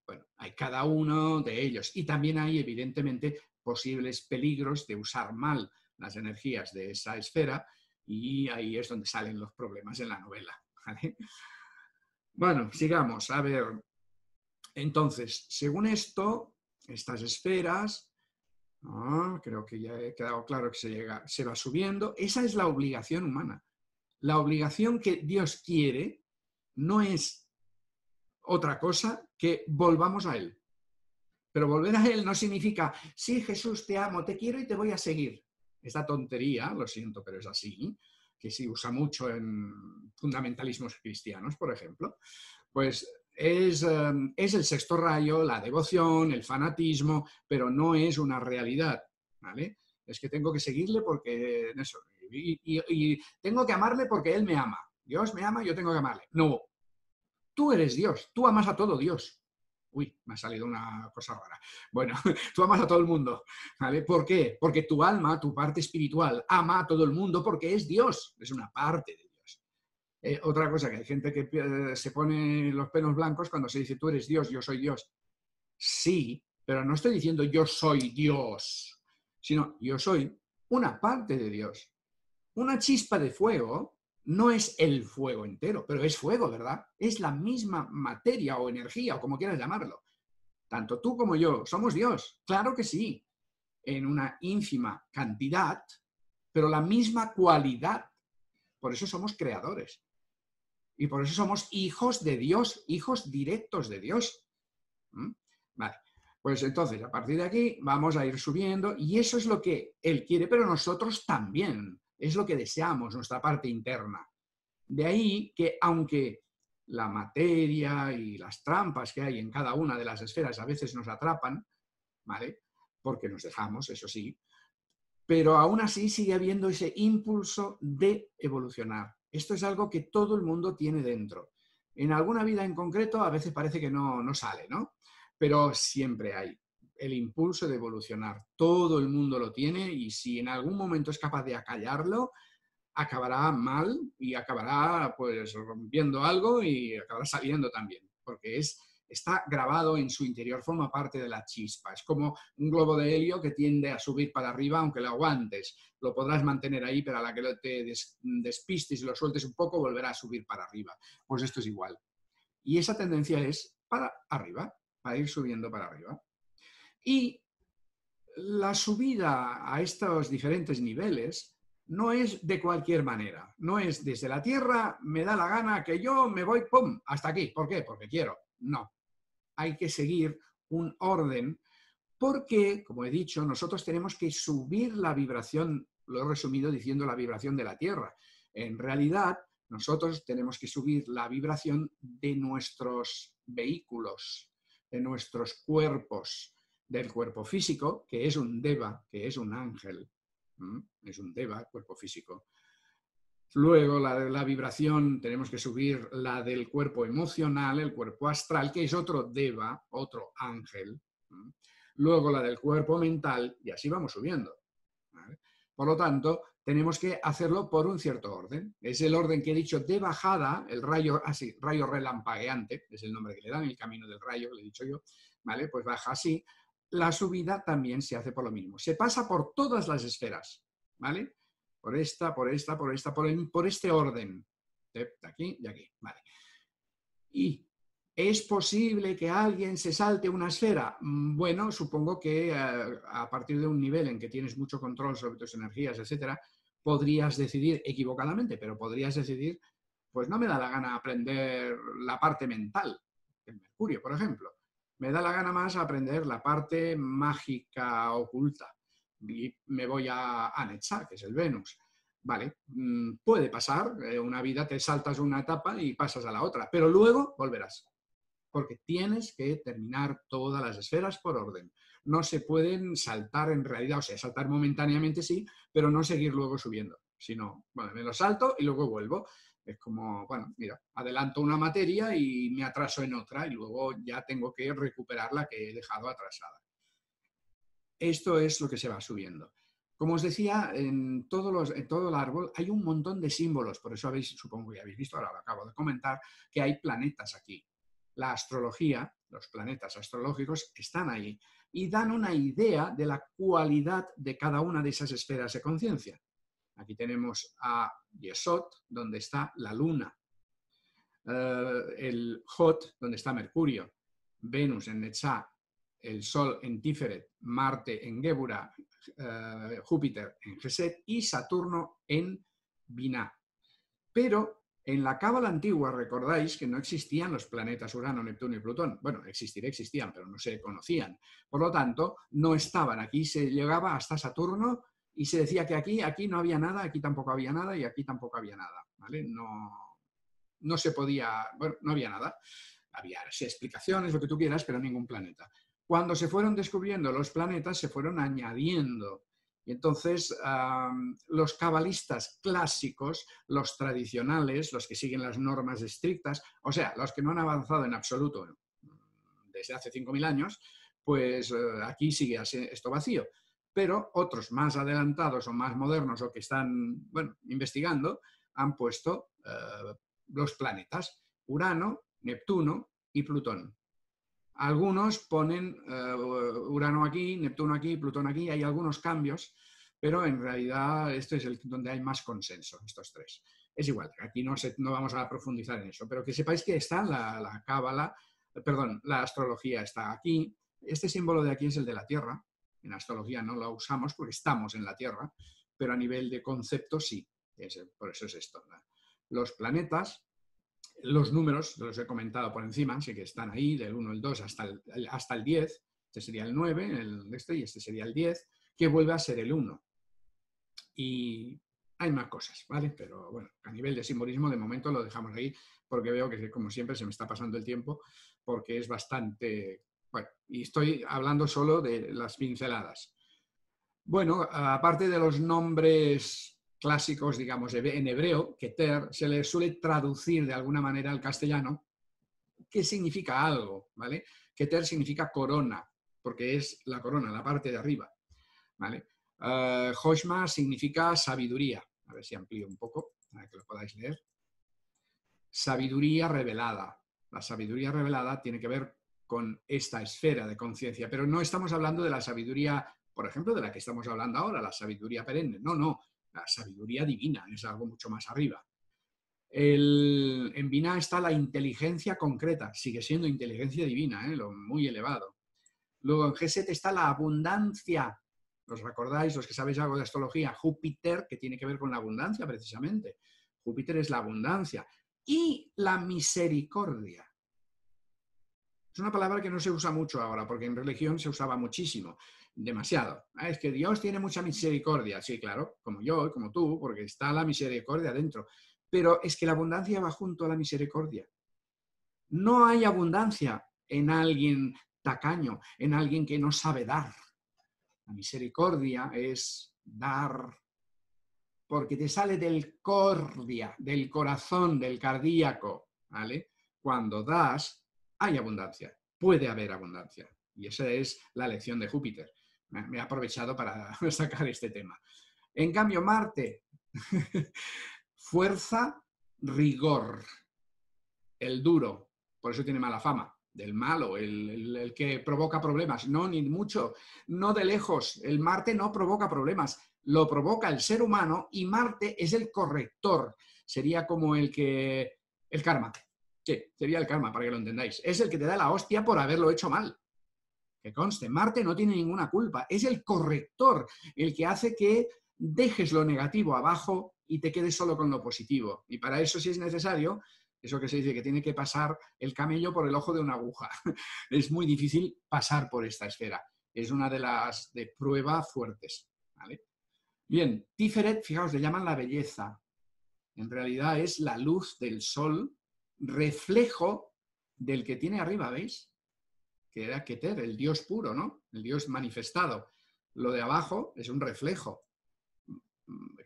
bueno, hay cada uno de ellos y también hay evidentemente posibles peligros de usar mal las energías de esa esfera y ahí es donde salen los problemas en la novela, ¿vale? Bueno, sigamos, a ver. Entonces, según esto, estas esferas, creo que ya he quedado claro que se va subiendo, esa es la obligación humana. La obligación que Dios quiere no es otra cosa que volvamos a Él. Pero volver a Él no significa, sí, Jesús, te amo, te quiero y te voy a seguir. Esta tontería, lo siento, pero es así, que se usa mucho en fundamentalismos cristianos, por ejemplo, pues es el sexto rayo, la devoción, el fanatismo, pero no es una realidad, ¿vale? Es que tengo que seguirle porque eso, y tengo que amarle porque Él me ama. Dios me ama, yo tengo que amarle. No, tú eres Dios, tú amas a todo Dios. Uy, me ha salido una cosa rara. Bueno, tú amas a todo el mundo, ¿vale? ¿Por qué? Porque tu alma, tu parte espiritual, ama a todo el mundo porque es Dios, es una parte de Dios. Otra cosa, que hay gente que se pone los pelos blancos cuando se dice tú eres Dios, yo soy Dios. Sí, pero no estoy diciendo yo soy Dios, sino yo soy una parte de Dios. Una chispa de fuego no es el fuego entero, pero es fuego, ¿verdad? Es la misma materia o energía, o como quieras llamarlo. Tanto tú como yo somos Dios, claro que sí, en una ínfima cantidad, pero la misma cualidad. Por eso somos creadores. Y por eso somos hijos de Dios, hijos directos de Dios. Vale, pues entonces a partir de aquí vamos a ir subiendo y eso es lo que Él quiere, pero nosotros también. Es lo que deseamos, nuestra parte interna. De ahí que aunque la materia y las trampas que hay en cada una de las esferas a veces nos atrapan, ¿vale? Porque nos dejamos, eso sí, pero aún así sigue habiendo ese impulso de evolucionar. Esto es algo que todo el mundo tiene dentro. En alguna vida en concreto a veces parece que no sale, ¿no? Pero siempre hay el impulso de evolucionar. Todo el mundo lo tiene y si en algún momento es capaz de acallarlo, acabará mal y acabará pues rompiendo algo y acabará saliendo también, porque está grabado en su interior, forma parte de la chispa. Es como un globo de helio que tiende a subir para arriba aunque lo aguantes. Lo podrás mantener ahí, pero a la que te despistes y lo sueltes un poco, volverá a subir para arriba. Pues esto es igual. Y esa tendencia es para arriba, para ir subiendo para arriba. Y la subida a estos diferentes niveles no es de cualquier manera. No es desde la Tierra, me da la gana que yo me voy, ¡pum!, hasta aquí. ¿Por qué? Porque quiero. No, hay que seguir un orden porque, como he dicho, nosotros tenemos que subir la vibración, lo he resumido diciendo la vibración de la Tierra. En realidad, nosotros tenemos que subir la vibración de nuestros vehículos, de nuestros cuerpos, del cuerpo físico, que es un deva, que es un ángel. Es un deva, cuerpo físico. Luego la vibración, tenemos que subir la del cuerpo emocional, el cuerpo astral, que es otro deva, otro ángel. Luego la del cuerpo mental, y así vamos subiendo. ¿Vale? Por lo tanto, tenemos que hacerlo por un cierto orden. Es el orden que he dicho de bajada, el rayo, así, rayo relampagueante, es el nombre que le dan, el camino del rayo, que le he dicho yo, ¿vale? Pues baja así. La subida también se hace por lo mismo. Se pasa por todas las esferas, ¿vale? Por esta, por esta, por esta, por este orden. De aquí y aquí, ¿vale? Y ¿es posible que alguien se salte una esfera? Bueno, supongo que a partir de un nivel en que tienes mucho control sobre tus energías, etcétera, podrías decidir equivocadamente, pero podrías decidir, pues no me da la gana aprender la parte mental del Mercurio, por ejemplo. Me da la gana más aprender la parte mágica oculta y me voy a Netzach, que es el Venus. Vale, puede pasar, una vida te saltas una etapa y pasas a la otra, pero luego volverás porque tienes que terminar todas las esferas por orden. No se pueden saltar en realidad, o sea, saltar momentáneamente sí, pero no seguir luego subiendo. Sino, bueno, me lo salto y luego vuelvo. Es como, bueno, mira, adelanto una materia y me atraso en otra y luego ya tengo que recuperar la que he dejado atrasada. Esto es lo que se va subiendo. Como os decía, en todo el árbol hay un montón de símbolos, por eso supongo que ya habéis visto, ahora lo acabo de comentar, que hay planetas aquí. La astrología, los planetas astrológicos están ahí y dan una idea de la cualidad de cada una de esas esferas de conciencia. Aquí tenemos a Yesod, donde está la luna, el Hot, donde está Mercurio, Venus en Netzach, el Sol en Tiferet, Marte en Gébura, Júpiter en Geset y Saturno en Binah. Pero en la cábala antigua recordáis que no existían los planetas Urano, Neptuno y Plutón. Bueno, existían, pero no se conocían. Por lo tanto, no estaban. Aquí se llegaba hasta Saturno y se decía que aquí no había nada, aquí tampoco había nada y aquí tampoco había nada. ¿Vale? No se podía, bueno, no había nada. Había sí, explicaciones, lo que tú quieras, pero ningún planeta. Cuando se fueron descubriendo los planetas, se fueron añadiendo. Y entonces los cabalistas clásicos, los tradicionales, los que siguen las normas estrictas, o sea, los que no han avanzado en absoluto desde hace 5.000 años, pues aquí sigue esto vacío. Pero otros más adelantados o más modernos o que están, bueno, investigando, han puesto los planetas, Urano, Neptuno y Plutón. Algunos ponen Urano aquí, Neptuno aquí, Plutón aquí, hay algunos cambios, pero en realidad este es donde hay más consenso, estos tres. Es igual, aquí no vamos a profundizar en eso, pero que sepáis que está la cábala, perdón, la astrología está aquí. Este símbolo de aquí es el de la Tierra. En astrología no lo usamos porque estamos en la Tierra, pero a nivel de concepto sí. Por eso es esto. Los planetas, los números, los he comentado por encima, sí que están ahí, del 1 al 2 hasta el 10. Este sería el 9, y este sería el 10, que vuelve a ser el 1. Y hay más cosas, ¿vale? Pero bueno, a nivel de simbolismo, de momento lo dejamos ahí, porque veo que, como siempre, se me está pasando el tiempo, porque es bastante... Bueno, y estoy hablando solo de las pinceladas. Bueno, aparte de los nombres clásicos, digamos, en hebreo, Keter, se le suele traducir de alguna manera al castellano, que significa algo, ¿vale? Keter significa corona, porque es la corona, la parte de arriba, ¿vale? Joshma significa sabiduría, a ver si amplío un poco, para que lo podáis leer. Sabiduría revelada. La sabiduría revelada tiene que ver con esta esfera de conciencia, pero no estamos hablando de la sabiduría, por ejemplo, de la que estamos hablando ahora, la sabiduría perenne. No, la sabiduría divina es algo mucho más arriba. En Binah está la inteligencia concreta, sigue siendo inteligencia divina, lo muy elevado. Luego en Geset está la abundancia. ¿Os recordáis, los que sabéis algo de astrología? Júpiter, que tiene que ver con la abundancia precisamente. Júpiter es la abundancia. Y la misericordia. Es una palabra que no se usa mucho ahora, porque en religión se usaba muchísimo, demasiado. Es que Dios tiene mucha misericordia. Sí, claro, como yo, como tú, porque está la misericordia dentro. Pero es que la abundancia va junto a la misericordia. No hay abundancia en alguien tacaño, en alguien que no sabe dar. La misericordia es dar porque te sale del cordia, del corazón, del cardíaco, ¿vale? Cuando das, hay abundancia, puede haber abundancia. Y esa es la lección de Júpiter. Me he aprovechado para sacar este tema. En cambio, Marte, fuerza, rigor, el duro, por eso tiene mala fama, del malo, el que provoca problemas. No, ni mucho, no de lejos. El Marte no provoca problemas, lo provoca el ser humano y Marte es el corrector. Sería como el karma. Sí, sería el karma, para que lo entendáis. Es el que te da la hostia por haberlo hecho mal. Que conste, Marte no tiene ninguna culpa, es el corrector, el que hace que dejes lo negativo abajo y te quedes solo con lo positivo. Y para eso, si es necesario, eso que se dice que tiene que pasar el camello por el ojo de una aguja. Es muy difícil pasar por esta esfera. Es una de las de prueba fuertes. ¿Vale? Bien, Tiferet, fijaos, le llaman la belleza. En realidad es la luz del sol, reflejo del que tiene arriba, ¿veis? Que era Keter, el Dios puro, ¿no? El Dios manifestado. Lo de abajo es un reflejo,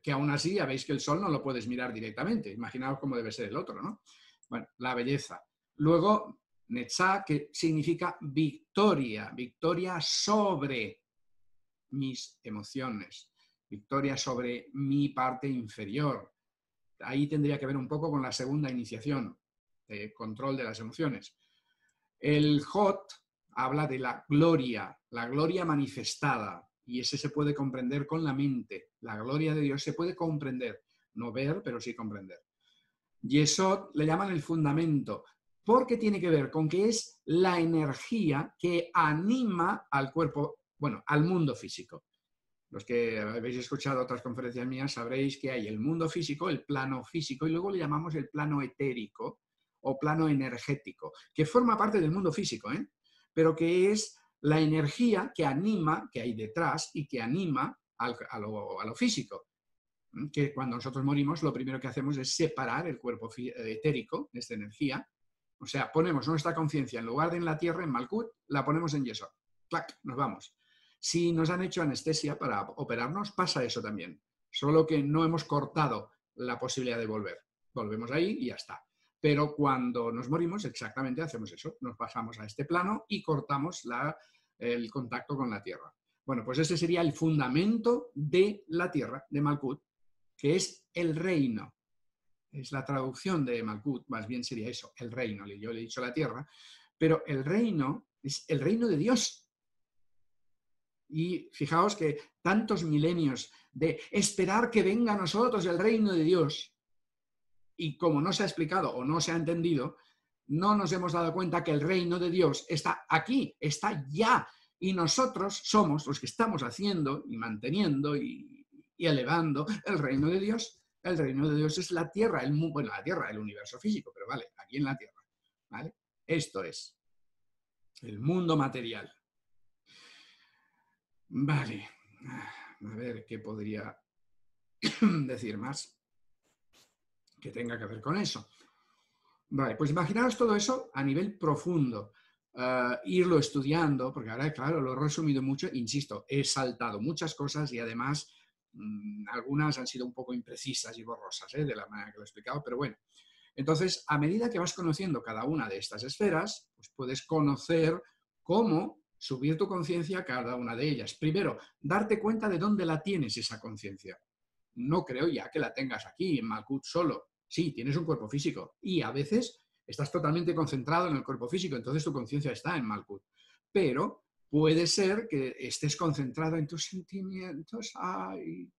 que aún así ya veis que el sol no lo puedes mirar directamente. Imaginaos cómo debe ser el otro, ¿no? Bueno, la belleza. Luego, Netzah, que significa victoria, victoria sobre mis emociones, victoria sobre mi parte inferior. Ahí tendría que ver un poco con la segunda iniciación, de control de las emociones. El Hot habla de la gloria manifestada, y ese se puede comprender con la mente. La gloria de Dios se puede comprender, no ver, pero sí comprender. Yesod le llaman el fundamento, porque tiene que ver con que es la energía que anima al cuerpo, bueno, al mundo físico. Los que habéis escuchado otras conferencias mías sabréis que hay el mundo físico, el plano físico, y luego le llamamos el plano etérico o plano energético, que forma parte del mundo físico, pero que es la energía que anima, que hay detrás y que anima a lo físico. Que cuando nosotros morimos, lo primero que hacemos es separar el cuerpo etérico, esta energía. O sea, ponemos nuestra conciencia, en lugar de en la tierra, en Malkut, la ponemos en Yesod. ¡Clac! Nos vamos. Si nos han hecho anestesia para operarnos, pasa eso también. Solo que no hemos cortado la posibilidad de volver. Volvemos ahí y ya está. Pero cuando nos morimos, exactamente hacemos eso. Nos pasamos a este plano y cortamos el contacto con la tierra. Bueno, pues ese sería el fundamento de la tierra, de Malkut, que es el reino. Es la traducción de Malkut, más bien sería eso, el reino. Yo le he dicho la tierra, pero el reino es el reino de Dios. Y fijaos que tantos milenios de esperar que venga a nosotros el reino de Dios, y como no se ha explicado o no se ha entendido, no nos hemos dado cuenta que el reino de Dios está aquí, está ya, y nosotros somos los que estamos haciendo y manteniendo y elevando el reino de Dios. El reino de Dios es la tierra, la tierra, el universo físico, pero vale, aquí en la tierra. ¿Vale? Esto es el mundo material. Vale, a ver qué podría decir más que tenga que ver con eso. Vale, pues imaginaos todo eso a nivel profundo, irlo estudiando, porque ahora, claro, lo he resumido mucho, insisto, he saltado muchas cosas y además algunas han sido un poco imprecisas y borrosas, de la manera que lo he explicado, pero bueno. Entonces, a medida que vas conociendo cada una de estas esferas, pues puedes conocer cómo subir tu conciencia a cada una de ellas. Primero, darte cuenta de dónde la tienes esa conciencia. No creo ya que la tengas aquí, en Malkut solo. Sí, tienes un cuerpo físico y a veces estás totalmente concentrado en el cuerpo físico, entonces tu conciencia está en Malkut. Pero puede ser que estés concentrado en tus sentimientos,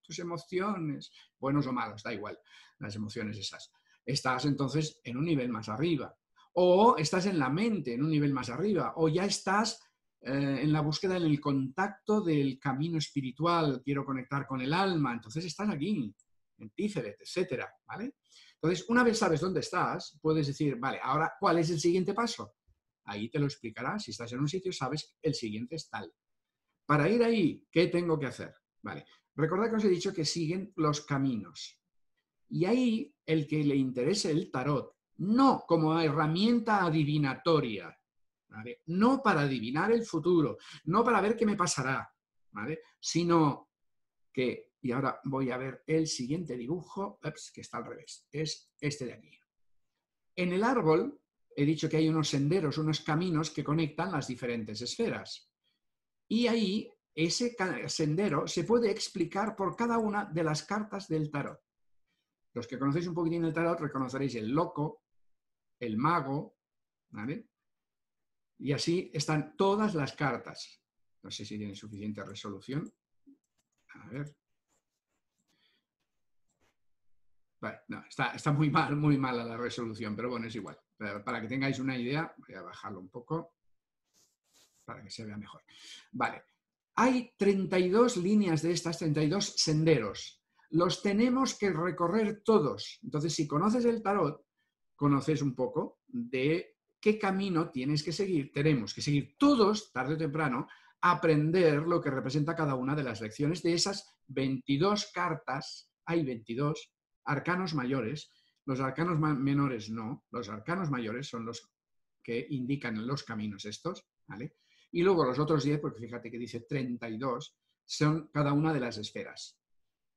tus emociones, buenos o malos, da igual, las emociones esas. Estás entonces en un nivel más arriba. O estás en la mente, en un nivel más arriba. O ya estás en la búsqueda, en el contacto del camino espiritual, quiero conectar con el alma, entonces estás aquí, en Tiferet, etcétera, ¿vale? Entonces, una vez sabes dónde estás, puedes decir, vale, ahora, ¿cuál es el siguiente paso? Ahí te lo explicará. Si estás en un sitio, sabes el siguiente es tal. Para ir ahí, ¿qué tengo que hacer? Vale. Recordad que os he dicho que siguen los caminos. Y ahí, el que le interese el tarot, no como herramienta adivinatoria, ¿vale? No para adivinar el futuro, no para ver qué me pasará, ¿vale? Sino que, y ahora voy a ver el siguiente dibujo, que está al revés, es este de aquí. En el árbol he dicho que hay unos senderos, unos caminos que conectan las diferentes esferas. Y ahí ese sendero se puede explicar por cada una de las cartas del tarot. Los que conocéis un poquitín el tarot reconoceréis el loco, el mago, ¿vale? Y así están todas las cartas. No sé si tiene suficiente resolución. A ver. Vale, no, está muy mala la resolución, pero bueno, es igual. Para que tengáis una idea, voy a bajarlo un poco para que se vea mejor. Vale, hay 32 líneas de estas, 32 senderos. Los tenemos que recorrer todos. Entonces, si conoces el tarot, conoces un poco de qué camino tienes que seguir. Tenemos que seguir todos, tarde o temprano, aprender lo que representa cada una de las lecciones de esas 22 cartas. Hay 22 arcanos mayores. Los arcanos menores no. Los arcanos mayores son los que indican los caminos estos, ¿vale? Y luego los otros 10, porque fíjate que dice 32, son cada una de las esferas.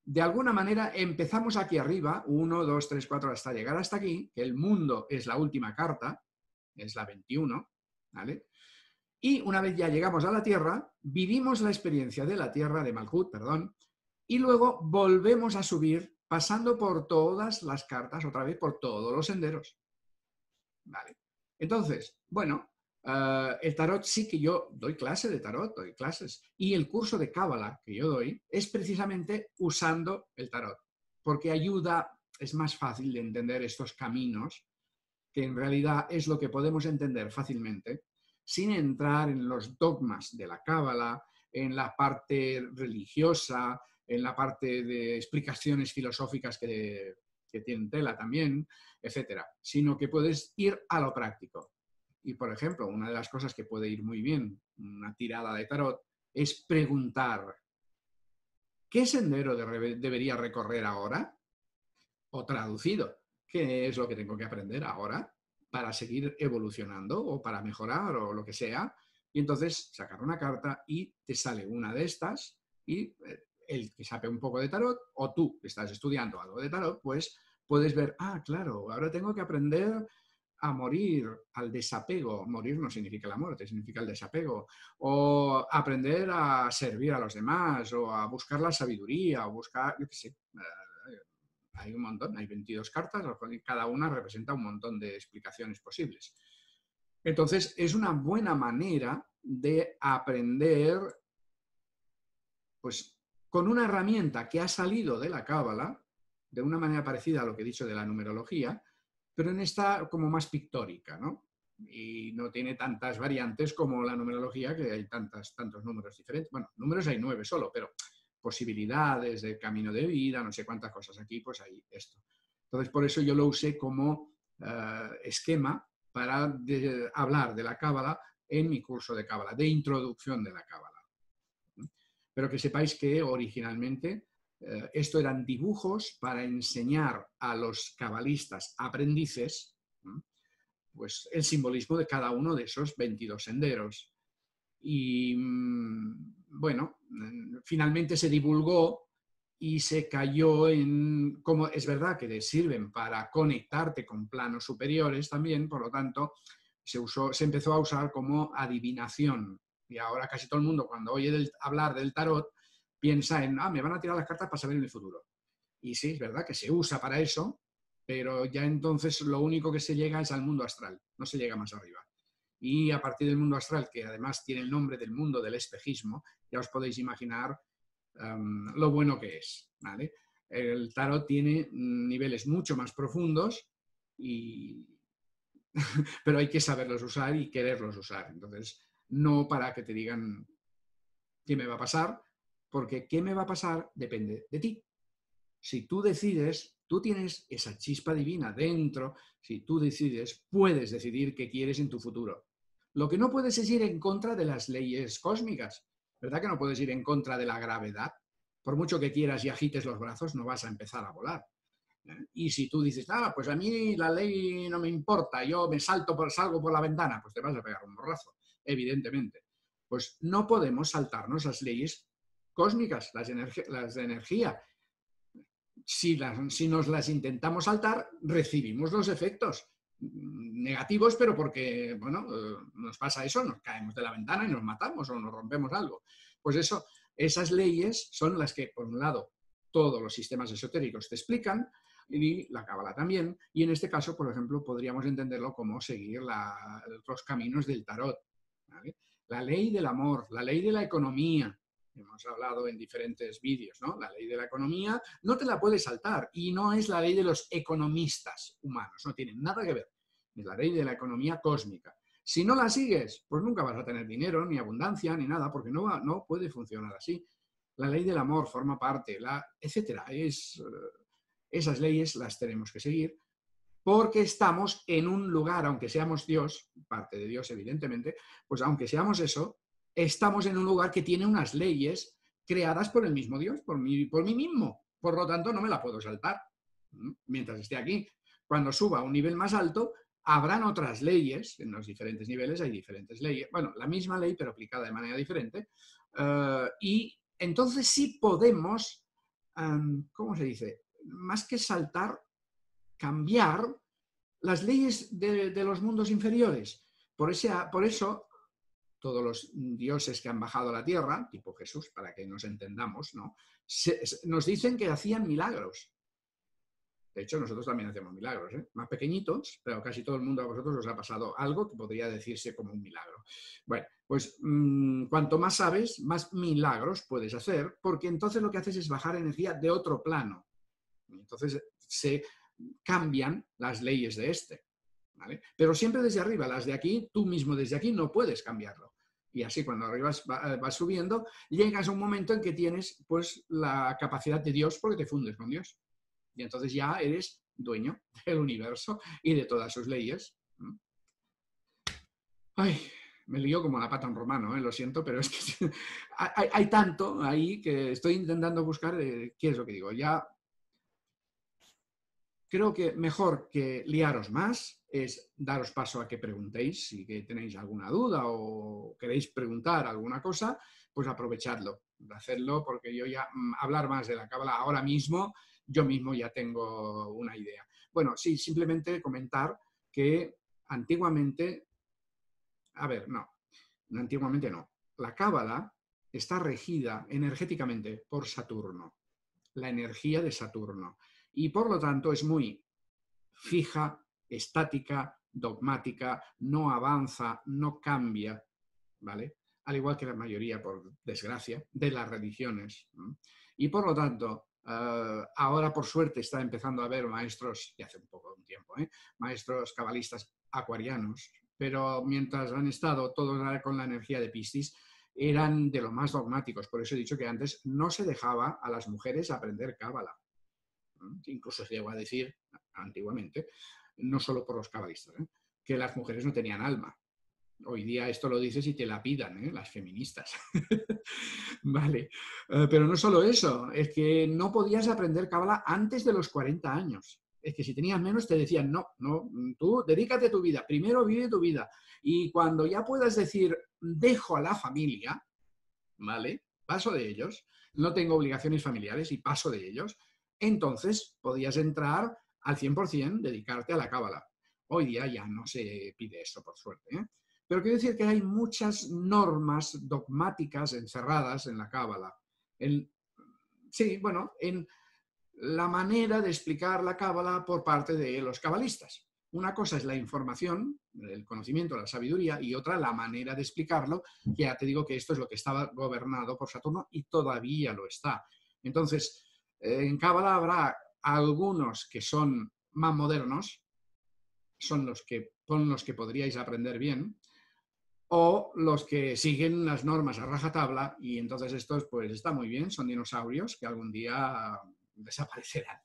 De alguna manera empezamos aquí arriba, 1, 2, 3, 4, hasta llegar hasta aquí, que el mundo es la última carta, es la 21, ¿vale? Y una vez ya llegamos a la Tierra, vivimos la experiencia de la Tierra, de Malkuth, perdón, y luego volvemos a subir pasando por todas las cartas, otra vez por todos los senderos. ¿Vale? Entonces, bueno, el tarot sí que yo doy clase de tarot, doy clases. Y el curso de Cábala que yo doy es precisamente usando el tarot, porque ayuda, es más fácil de entender estos caminos, que en realidad es lo que podemos entender fácilmente, sin entrar en los dogmas de la Cábala, en la parte religiosa, en la parte de explicaciones filosóficas que tienen tela también, etcétera, sino que puedes ir a lo práctico. Y, por ejemplo, una de las cosas que puede ir muy bien una tirada de tarot es preguntar, ¿qué sendero debería recorrer ahora? O traducido, ¿qué es lo que tengo que aprender ahora para seguir evolucionando o para mejorar o lo que sea? Y entonces sacar una carta y te sale una de estas y el que sabe un poco de tarot o tú que estás estudiando algo de tarot, pues puedes ver, ah, claro, ahora tengo que aprender a morir, al desapego. Morir no significa la muerte, significa el desapego. O aprender a servir a los demás, o a buscar la sabiduría, o buscar, yo qué sé, hay un montón, hay 22 cartas, cada una representa un montón de explicaciones posibles. Entonces, es una buena manera de aprender, pues, con una herramienta que ha salido de la Cábala, de una manera parecida a lo que he dicho de la numerología, pero en esta como más pictórica, ¿no? Y no tiene tantas variantes como la numerología, que hay tantos números diferentes. Bueno, números hay 9 solo, pero posibilidades de camino de vida, no sé cuántas cosas aquí, pues hay esto. Entonces, por eso yo lo usé como esquema para hablar de la Cábala en mi curso de Cábala, de introducción de la Cábala. Pero que sepáis que originalmente esto eran dibujos para enseñar a los cabalistas aprendices pues, el simbolismo de cada uno de esos 22 senderos. Y bueno, finalmente se divulgó y se cayó en, como es verdad que les sirven para conectarte con planos superiores también, por lo tanto, se empezó a usar como adivinación. Y ahora casi todo el mundo cuando oye hablar del tarot piensa en, me van a tirar las cartas para saber en el futuro. Y sí, es verdad que se usa para eso, pero ya entonces lo único que se llega es al mundo astral, no se llega más arriba. Y a partir del mundo astral, que además tiene el nombre del mundo del espejismo, ya os podéis imaginar lo bueno que es, ¿vale? El tarot tiene niveles mucho más profundos, pero hay que saberlos usar y quererlos usar. Entonces, no para que te digan qué me va a pasar, porque qué me va a pasar depende de ti. Si tú decides, tú tienes esa chispa divina dentro, si tú decides, puedes decidir qué quieres en tu futuro. Lo que no puedes es ir en contra de las leyes cósmicas. ¿Verdad que no puedes ir en contra de la gravedad? Por mucho que quieras y agites los brazos, no vas a empezar a volar. Y si tú dices, pues a mí la ley no me importa, yo me salgo por la ventana, pues te vas a pegar un morrazo, evidentemente. Pues no podemos saltarnos las leyes cósmicas, las de energía. Si nos las intentamos saltar, recibimos los efectos negativos, pero porque, bueno, nos pasa eso, nos caemos de la ventana y nos matamos o nos rompemos algo. Pues eso, esas leyes son las que, por un lado, todos los sistemas esotéricos te explican, y la cábala también, y en este caso, por ejemplo, podríamos entenderlo como seguir los caminos del tarot, ¿vale? La ley del amor, la ley de la economía, hemos hablado en diferentes vídeos, ¿no? La ley de la economía no te la puedes saltar y no es la ley de los economistas humanos, no tiene nada que ver, es la ley de la economía cósmica. Si no la sigues, pues nunca vas a tener dinero, ni abundancia, ni nada, porque no puede funcionar así. La ley del amor forma parte, etcétera. Esas leyes las tenemos que seguir porque estamos en un lugar, aunque seamos Dios, parte de Dios evidentemente, pues aunque seamos eso, estamos en un lugar que tiene unas leyes creadas por el mismo Dios, por mí mismo. Por lo tanto, no me la puedo saltar mientras esté aquí. Cuando suba a un nivel más alto, habrán otras leyes, en los diferentes niveles hay diferentes leyes, bueno, la misma ley pero aplicada de manera diferente, y entonces sí podemos, ¿cómo se dice? Más que saltar, cambiar las leyes de los mundos inferiores. Por eso, todos los dioses que han bajado a la tierra, tipo Jesús, para que nos entendamos, ¿no? Nos dicen que hacían milagros. De hecho, nosotros también hacemos milagros, ¿eh? Más pequeñitos, pero casi todo el mundo a vosotros os ha pasado algo que podría decirse como un milagro. Bueno, pues cuanto más sabes, más milagros puedes hacer, porque entonces lo que haces es bajar energía de otro plano. Entonces se cambian las leyes de este, ¿vale? Pero siempre desde arriba, las de aquí, tú mismo desde aquí no puedes cambiarlo. Y así cuando arriba vas subiendo, llegas a un momento en que tienes pues la capacidad de Dios porque te fundes con Dios. Y entonces ya eres dueño del universo y de todas sus leyes. Ay, me lío como la pata en romano, lo siento, pero es que hay tanto ahí que estoy intentando buscar qué es lo que digo. Ya creo que mejor que liaros más es daros paso a que preguntéis. Si que tenéis alguna duda o queréis preguntar alguna cosa, pues aprovechadlo, hacerlo, porque yo ya hablar más de la cábala ahora mismo, yo mismo ya tengo una idea. Bueno, sí, simplemente comentar que antiguamente, antiguamente no, la cábala está regida energéticamente por Saturno, la energía de Saturno. Y por lo tanto es muy fija, estática, dogmática, no avanza, no cambia, ¿vale? Al igual que la mayoría, por desgracia, de las religiones. Y por lo tanto, ahora por suerte está empezando a haber maestros, y hace un tiempo, maestros cabalistas acuarianos, pero mientras han estado todos con la energía de Piscis, eran de lo más dogmáticos. Por eso he dicho que antes no se dejaba a las mujeres aprender cábala. Incluso se llegó a decir antiguamente, no solo por los cabalistas, que las mujeres no tenían alma. Hoy día esto lo dices y te la pidan, las feministas. Vale. Pero no solo eso, es que no podías aprender cábala antes de los 40 años. Es que si tenías menos te decían, no, tú dedícate a tu vida, primero vive tu vida. Y cuando ya puedas decir, dejo a la familia, ¿vale? Paso de ellos, no tengo obligaciones familiares y paso de ellos, entonces podías entrar al 100%, dedicarte a la cábala. Hoy día ya no se pide eso, por suerte, Pero quiero decir que hay muchas normas dogmáticas encerradas en la cábala. Sí, bueno, en la manera de explicar la cábala por parte de los cabalistas. Una cosa es la información, el conocimiento, la sabiduría, y otra la manera de explicarlo, que ya te digo que esto es lo que estaba gobernado por Saturno y todavía lo está. Entonces, en cábala habrá algunos que son más modernos, son con los que podríais aprender bien, o los que siguen las normas a rajatabla, y entonces estos pues está muy bien, son dinosaurios que algún día desaparecerán.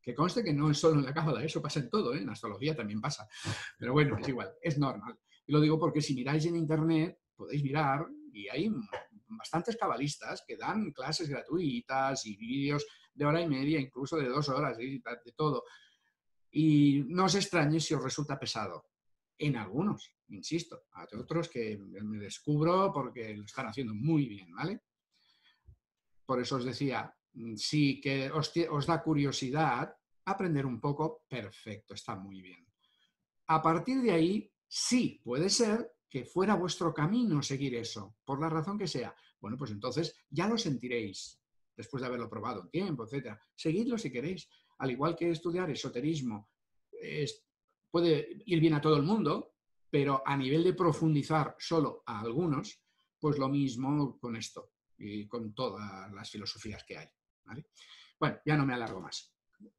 Que conste que no es solo en la cábala, eso pasa en todo, en astrología también pasa. Pero bueno, es igual, es normal. Y lo digo porque si miráis en internet, podéis mirar y hay bastantes cabalistas que dan clases gratuitas y vídeos de hora y media, incluso de 2 horas, y de todo. Y no os extrañe si os resulta pesado. En algunos, insisto, hay otros que me descubro porque lo están haciendo muy bien, ¿vale? Por eso os decía, sí que os da curiosidad aprender un poco, perfecto, está muy bien. A partir de ahí, sí, puede ser que fuera vuestro camino seguir eso, por la razón que sea. Bueno, pues entonces ya lo sentiréis después de haberlo probado un tiempo, etc. Seguidlo si queréis. Al igual que estudiar esoterismo puede ir bien a todo el mundo, pero a nivel de profundizar solo a algunos, pues lo mismo con esto y con todas las filosofías que hay, ¿vale? Bueno, ya no me alargo más.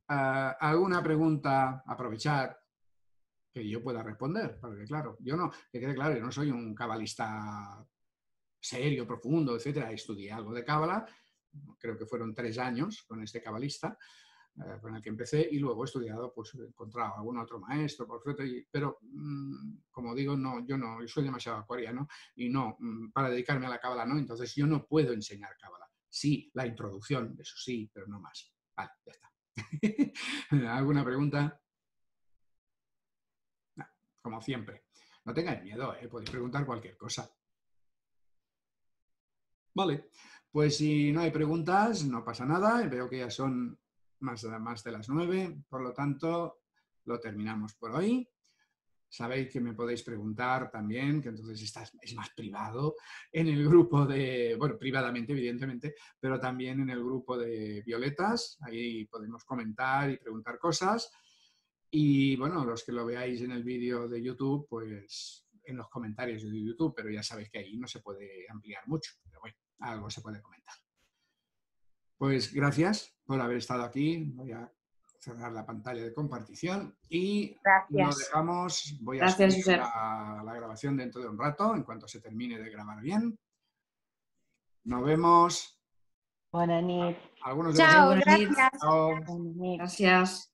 ¿Alguna pregunta? Aprovechar que yo pueda responder, porque claro, yo no, que quede claro, yo no soy un cabalista serio, profundo, etcétera. Estudié algo de cábala, creo que fueron 3 años con este cabalista, con el que empecé, y luego he estudiado, pues he encontrado algún otro maestro, por cierto, pero como digo, no, yo no, yo soy demasiado acuariano y no, para dedicarme a la cábala no, entonces yo no puedo enseñar cábala. Sí, la introducción, eso sí, pero no más. Vale, ya está. ¿Alguna pregunta? No, como siempre. No tengáis miedo, podéis preguntar cualquier cosa. Vale, pues si no hay preguntas, no pasa nada. Veo que ya son más de las 9, por lo tanto, lo terminamos por hoy. Sabéis que me podéis preguntar también, que entonces es más privado, en el grupo de, bueno, privadamente, evidentemente, pero también en el grupo de Violetas. Ahí podemos comentar y preguntar cosas. Y bueno, los que lo veáis en el vídeo de YouTube, pues en los comentarios de YouTube, pero ya sabéis que ahí no se puede ampliar mucho, pero bueno, algo se puede comentar. Pues gracias por haber estado aquí. Voy a cerrar la pantalla de compartición y lo Gracias. dejamos. Voy a Gracias, subir Josep. la grabación dentro de un rato, en cuanto se termine de grabar bien. Nos vemos. Bona nit. Algunos de Chao, vosotros. gracias. Chao. Bona nit. Gracias.